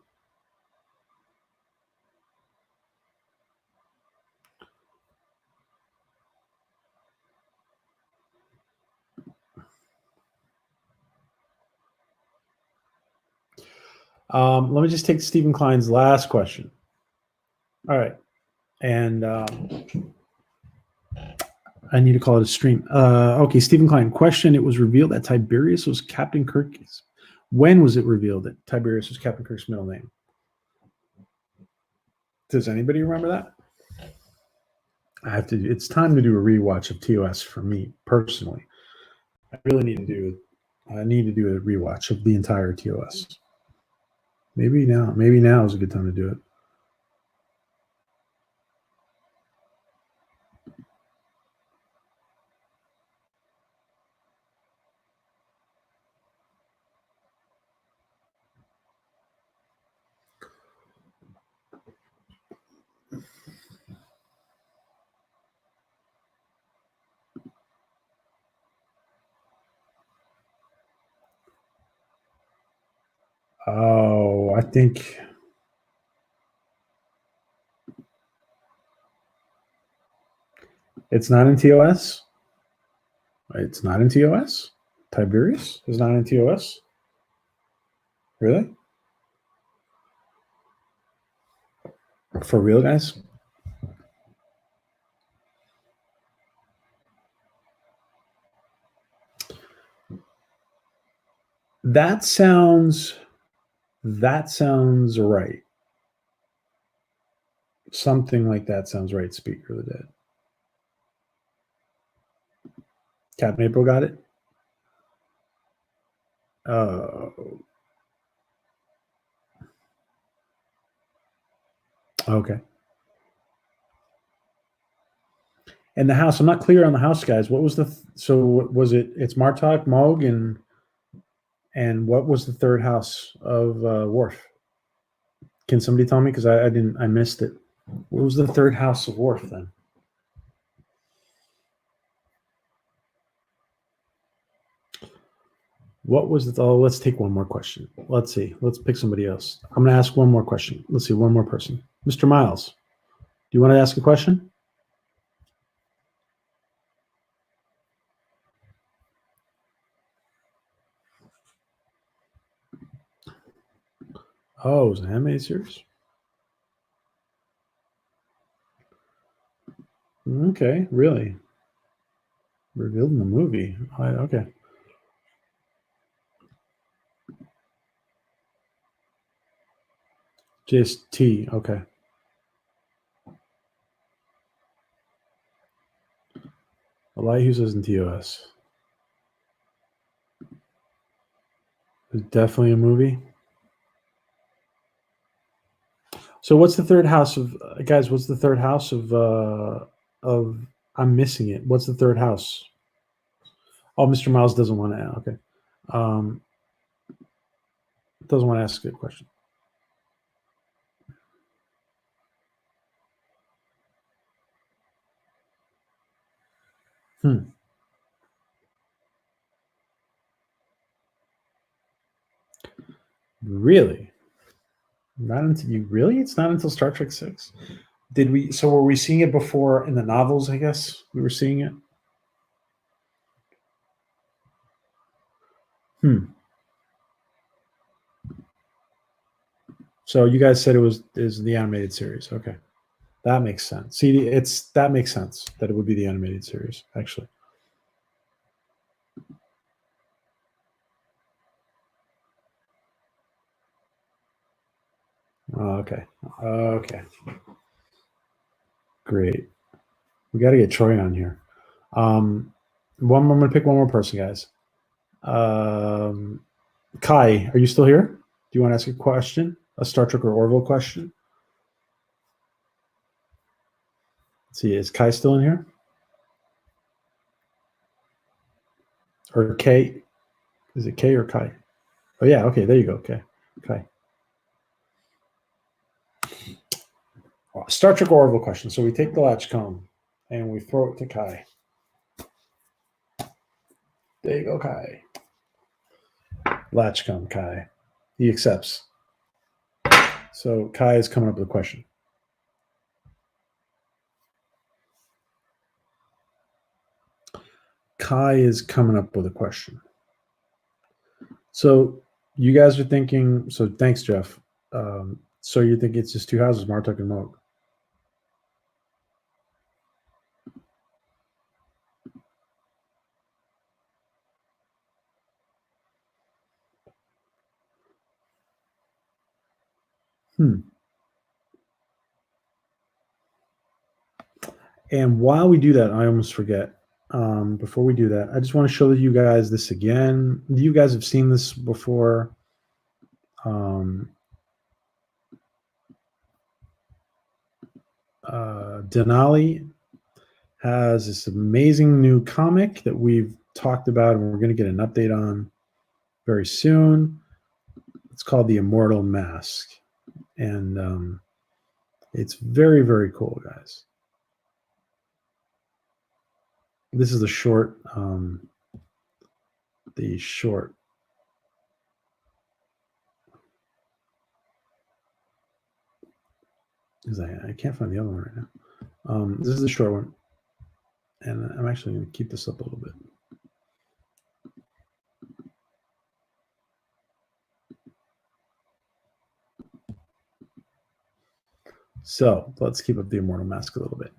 Let me just take Stephen Klein's last question. All right. And I need to call it a stream. Okay, Stephen Klein, question. It was revealed that Tiberius was Captain Kirk's. When was it revealed that Tiberius was Captain Kirk's middle name? Does anybody remember that? I have to. It's time to do a rewatch of TOS for me personally. I really need to do it. I need to do a rewatch of the entire TOS. Maybe now. Maybe now is a good time to do it. Oh, I think it's not in TOS. It's not in TOS. Tiberius is not in TOS. Really? For real, guys? That sounds right. Something like that sounds right. Speaker of the Dead. Captain April got it. Okay. And the house, I'm not clear on the house, guys. What was was it? It's Martok, Moog, and what was the third house of Worf? Can somebody tell me? Because I missed it. What was the third house of Worf then? What was it? Oh, let's take one more question. Let's see. Let's pick somebody else. I'm going to ask one more question. Let's see, one more person. Mr. Miles, do you want to ask a question? Oh, it was an anime series? Okay, really? Revealed in the movie. Okay. Just T. Okay. Elihu says in TOS. It's definitely a movie. So what's the third house of guys? What's the third house of? I'm missing it. What's the third house? Oh, Mr. Miles doesn't want to. Okay, doesn't want to ask a good question. Really? Not until you really? It's not until Star Trek 6. Did we? So were we seeing it before in the novels? I guess we were seeing it. So you guys said is the animated series. Okay, that makes sense. See, that makes sense that it would be the animated series actually. Oh, okay. Okay. Great. We got to get Troy on here. I'm going to pick one more person, guys. Kai, are you still here? Do you want to ask a question? A Star Trek or Orville question? Let's see, is Kai still in here? Or K? Is it K or Kai? Oh, yeah. Okay, there you go. Okay. Kai. Star Trek or Orville question. So we take the LATCHKUM and we throw it to Kai. There you go, Kai. LATCHKUM, Kai. He accepts. So Kai is coming up with a question. Kai is coming up with a question. So you guys are thinking, so thanks, Jeff. So you think it's just two houses, Martok and Moog? And while we do that, I almost forget. Before we do that, I just want to show you guys this again. You guys have seen this before. Denali has this amazing new comic that we've talked about and we're going to get an update on very soon. It's called The Immortal Mask. And it's very, very cool, guys. This is the short. I can't find the other one right now. This is the short one. And I'm actually going to keep this up a little bit. So let's keep up the Immortal Mask a little bit.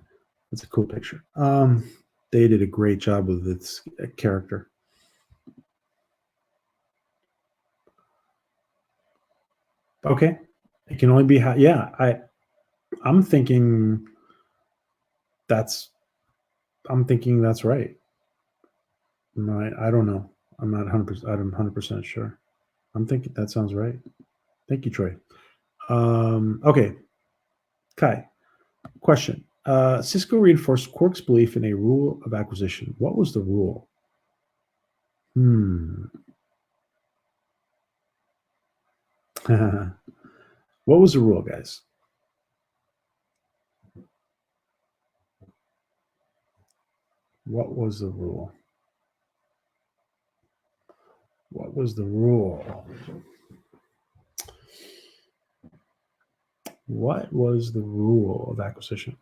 It's a cool picture. They did a great job with its character. Okay. It can only be, I'm thinking that's right. I don't know. I'm not 100%. I'm 100% sure. I'm thinking that sounds right. Thank you, Troy. Okay. Kai, question. Sisko reinforced Quark's belief in a rule of acquisition. What was the rule? What was the rule, guys? What was the rule? What was the rule? What was the rule of acquisition?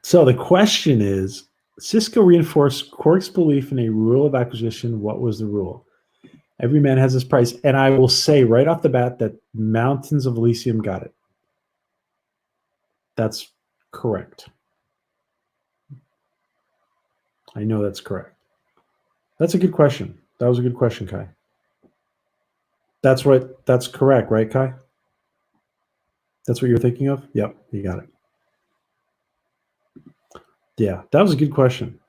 So the question is, Sisko reinforced Quark's belief in a rule of acquisition. What was the rule? Every man has his price. And I will say right off the bat that Mountains of Elysium got it. That's correct. I know that's correct. That's a good question. That was a good question, Kai. That's right. That's correct, right, Kai? That's what you're thinking of? Yep, you got it. Yeah, that was a good question.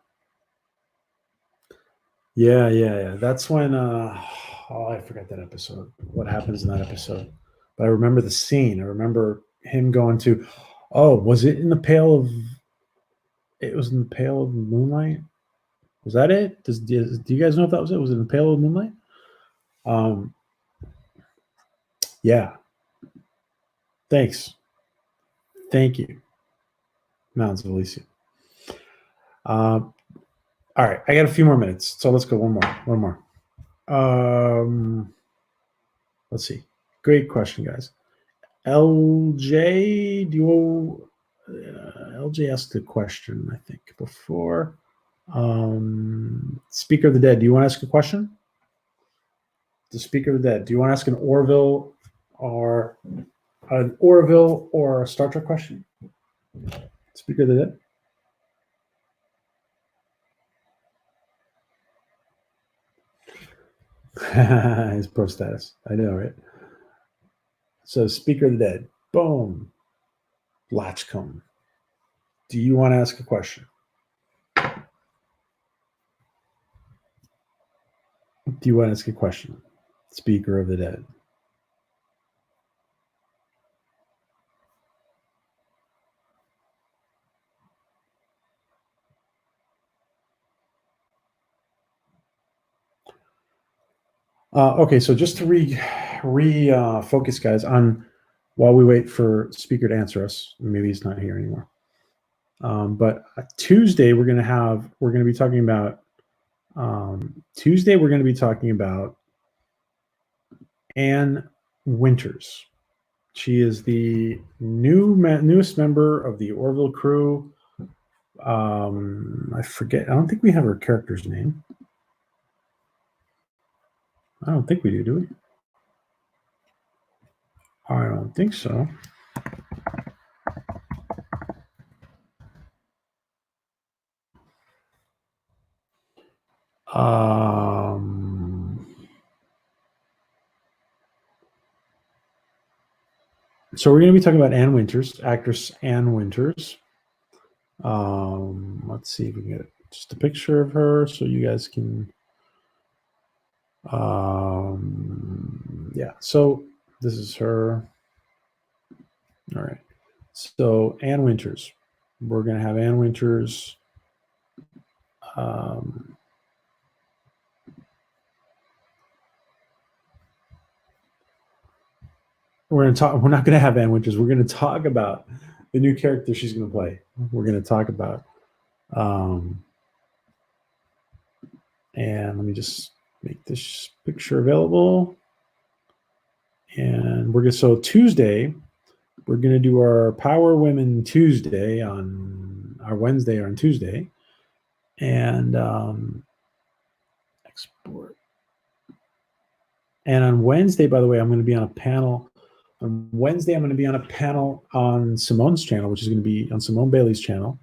Yeah. That's when I forgot that episode. What happens in that episode? But I remember the scene. I remember him going to, was it in the Pale of Moonlight? Was that it? Do you guys know if that was it? Was it in the Pale of Moonlight? Yeah. Thanks. Thank you. Mountains of Elysium. All right. I got a few more minutes. So let's go. One more. Let's see. Great question, guys. LJ, LJ asked a question, I think, before. Speaker of the Dead, do you want to ask a question? The Speaker of the Dead, do you want to ask an Orville or a Star Trek question? Speaker of the Dead? His pro status. I know, right? So, Speaker of the Dead. Boom. LATCHKUM. Do you want to ask a question? Do you want to ask a question? Speaker of the Dead. Okay, so just to focus, guys, on while we wait for Speaker to answer us. Maybe he's not here anymore. But Tuesday we're going to be talking about. Tuesday we're going to be talking about Ann Winters. She is the newest member of the Orville crew. I forget. I don't think we have her character's name. I don't think we do we? I don't think so. So we're going to be talking about Ann Winters, actress Ann Winters. Let's see if we can get just a picture of her so you guys can. Yeah, so this is her. All right. So Ann Winters. We're going to have Ann Winters. We're not going to have Ann Winters. We're going to talk about the new character she's going to play. We're going to talk about. And let me just make this picture available. And so Tuesday, we're going to do our Power Women Tuesday on our Wednesday or on Tuesday. And export. And on Wednesday, by the way, I'm going to be on a panel. On Wednesday, I'm going to be on a panel on Simone's channel, which is going to be on Simone Bailey's channel,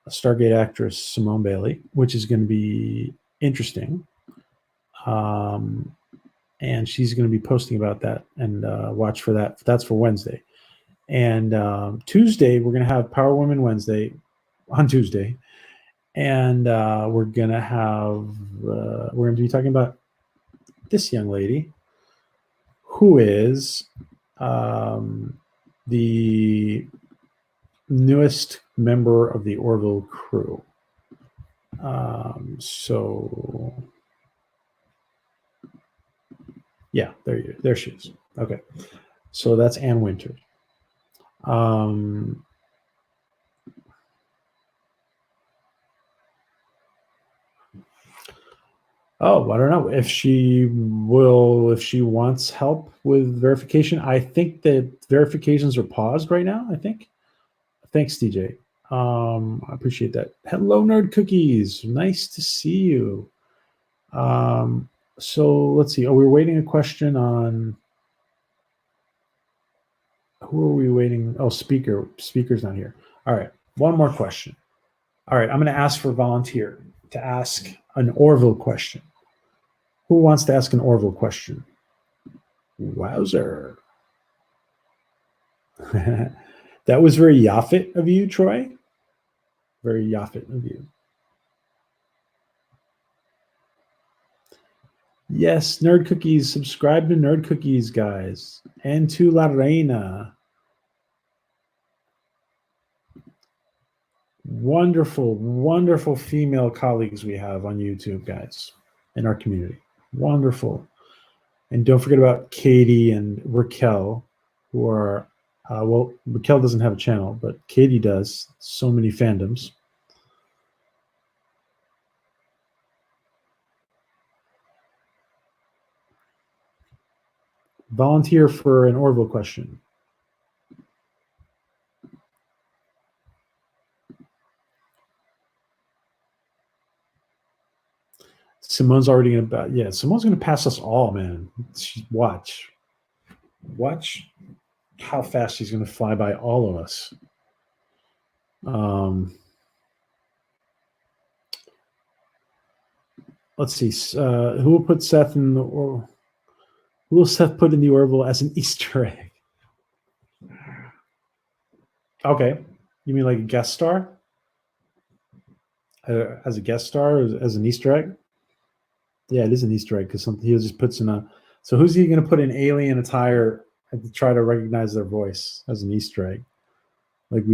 a Stargate actress, Simone Bailey, which is going to be interesting. And she's going to be posting about that, and watch for that. That's for Wednesday. And Tuesday, we're going to have Power Women Wednesday on Tuesday. And we're going to be talking about this young lady who is the newest member of the Orville crew. So yeah, there she is. Okay, so that's Ann Winters. I don't know if she wants help with verification. I think that verifications are paused right now. I think. Thanks, DJ. I appreciate that. Hello, Nerd Cookies. Nice to see you. So let's see. We're waiting a question on. Who are we waiting? Oh, Speaker's not here. All right, one more question. All right, I'm going to ask for a volunteer to ask an Orville question. Who wants to ask an Orville question? Wowzer. That was very Yaphet of you, Troy. Very Yaphet of you. Yes, Nerd Cookies. Subscribe to Nerd Cookies, guys. And to La Reina. Wonderful, wonderful female colleagues we have on YouTube, guys, in our community. Wonderful. And don't forget about Katie and Raquel, who are, well, Raquel doesn't have a channel, but Katie does. So many fandoms. Volunteer for an Orville question. Simone's already Simone's gonna pass us all, man. Watch how fast she's gonna fly by all of us. Let's see. Who will put Seth in the Orville? Who will Seth put in the Orville as an Easter egg? Okay, you mean like a guest star? As a guest star, as an Easter egg? Yeah, it is an Easter egg because he just puts in a. So who's he going to put in alien attire and to try to recognize their voice as an Easter egg? Like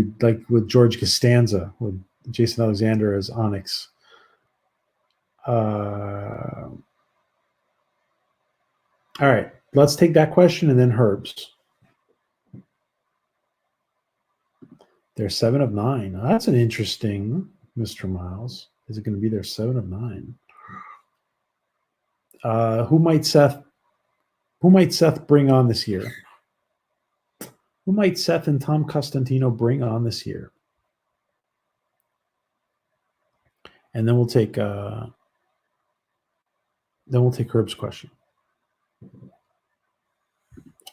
with George Costanza, with Jason Alexander as Onyx. All right, let's take that question and then Herb's. They're 7 of 9. That's an interesting, Mr. Miles. Is it going to be their 7 of 9? Who might Seth bring on this year? Who might Seth and Tom Costantino bring on this year? And then we'll take Herb's question.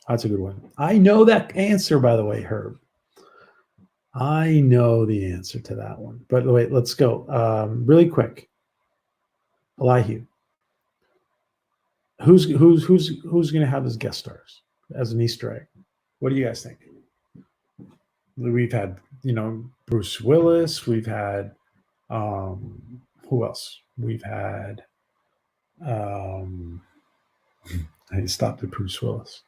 That's a good one. I know that answer, by the way, Herb. I know the answer to that one. But wait, let's go. Really quick. Elihu. Who's going to have as guest stars as an Easter egg? What do you guys think? We've had, Bruce Willis. We've had, who else? We've had, I stopped at Bruce Willis.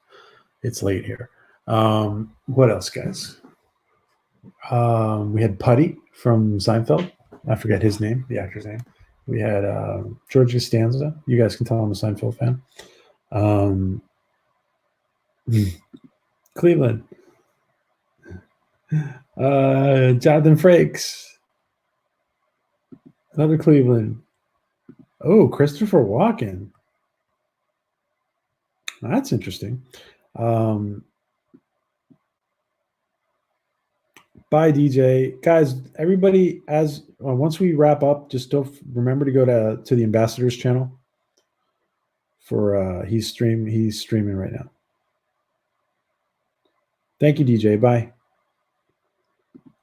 It's late here. What else, guys? We had Putty from Seinfeld. I forget his name, the actor's name. We had George Costanza. You guys can tell I'm a Seinfeld fan. Cleveland. Jonathan Frakes. Another Cleveland. Oh, Christopher Walken. That's interesting. Bye, DJ. Guys, everybody, once we wrap up, just don't remember to go to the ambassador's channel for he's streaming right now. Thank you, DJ. Bye.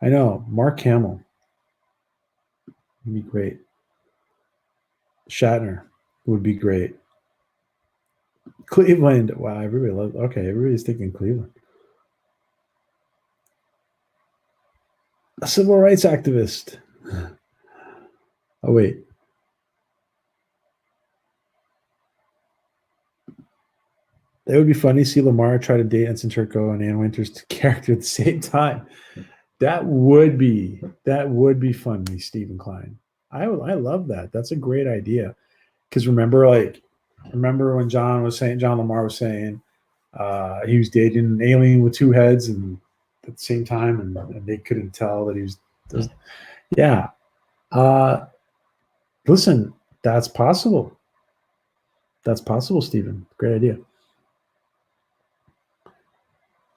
I know. Mark Hamill would be great. Shatner would be great. Cleveland. Wow, everybody loves. Okay, everybody's thinking Cleveland. A civil rights activist. Oh, wait. That would be funny to see Lamar try to date Ensign Turco and Ann Winters' character at the same time. That would be funny, Stephen Klein. I love that. That's a great idea. Because remember when John Lamar was saying he was dating an alien with 2 heads and at the same time, and they couldn't tell that he was. Yeah. Listen, that's possible. That's possible, Stephen. Great idea.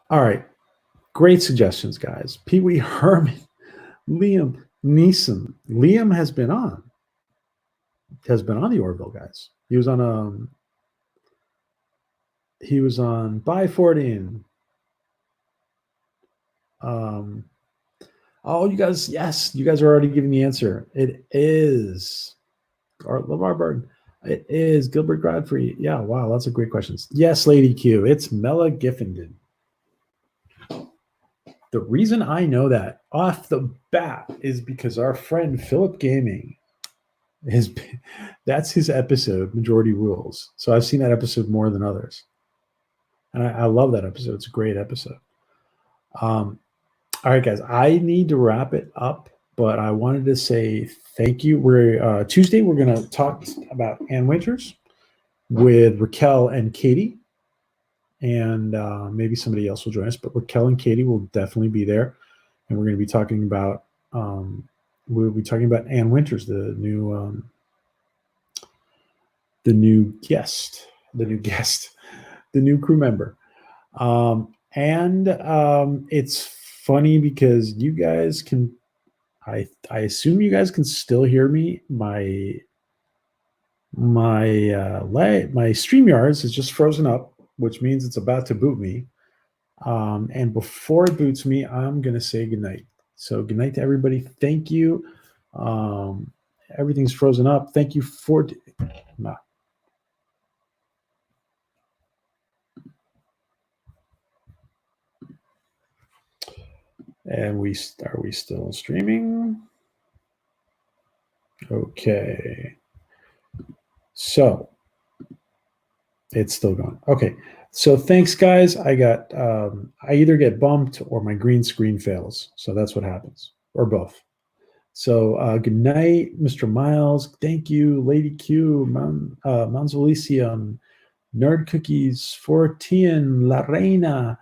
All right. Great suggestions, guys. Pee Wee Herman, Liam Neeson. Liam has been on the Orville, guys. He was on Bye Fortean. Oh, you guys, yes, you guys are already giving the answer. It is LeVar Burton. It is Gilbert Godfrey. Yeah, wow, that's a great question. Yes, Lady Q, it's Mela Giffenden. The reason I know that off the bat is because our friend Philip Gaming that's his episode, Majority Rules. So I've seen that episode more than others. And I love that episode. It's a great episode. All right, guys, I need to wrap it up, but I wanted to say thank you. We're Tuesday, we're going to talk about Ann Winters with Raquel and Katie. And maybe somebody else will join us, but Raquel and Katie will definitely be there. And we're going to be talking about Ann Winters, the new guest, the new crew member. It's funny because you guys can, I assume you guys can still hear me. My StreamYards is just frozen up, which means it's about to boot me. And before it boots me, I'm going to say goodnight. So goodnight to everybody. Thank you. Everything's frozen up. Thank you for... And are we still streaming? Okay. So it's still going. Okay. So thanks, guys. I either get bumped or my green screen fails. So that's what happens, or both. So good night, Mr. Miles. Thank you, Lady Q, Mons Elysium, Nerd Cookies, Fortean, La Reina,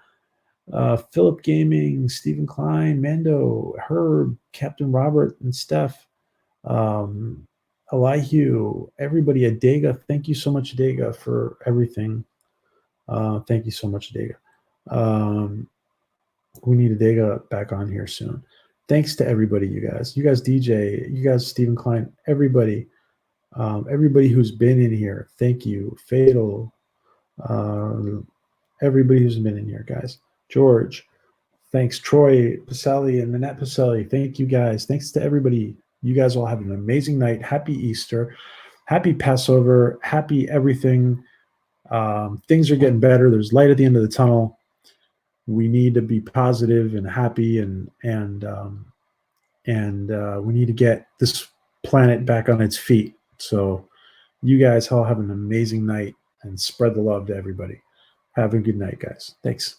Philip Gaming, Stephen Klein, Mando, Herb, Captain Robert, and Steph, Elihu, everybody, Adega. Thank you so much, Adega, for everything. Thank you so much, Adega. We need Adega back on here soon. Thanks to everybody, you guys. You guys, DJ, you guys, Stephen Klein, everybody. Everybody who's been in here. Thank you. Fatal. Everybody who's been in here, guys. George, thanks. Troy Pacelli and Nanette Pacelli, thank you guys. Thanks to everybody. You guys all have an amazing night. Happy Easter. Happy Passover. Happy everything. Things are getting better. There's light at the end of the tunnel. We need to be positive and happy, and we need to get this planet back on its feet. So you guys all have an amazing night and spread the love to everybody. Have a good night, guys. Thanks.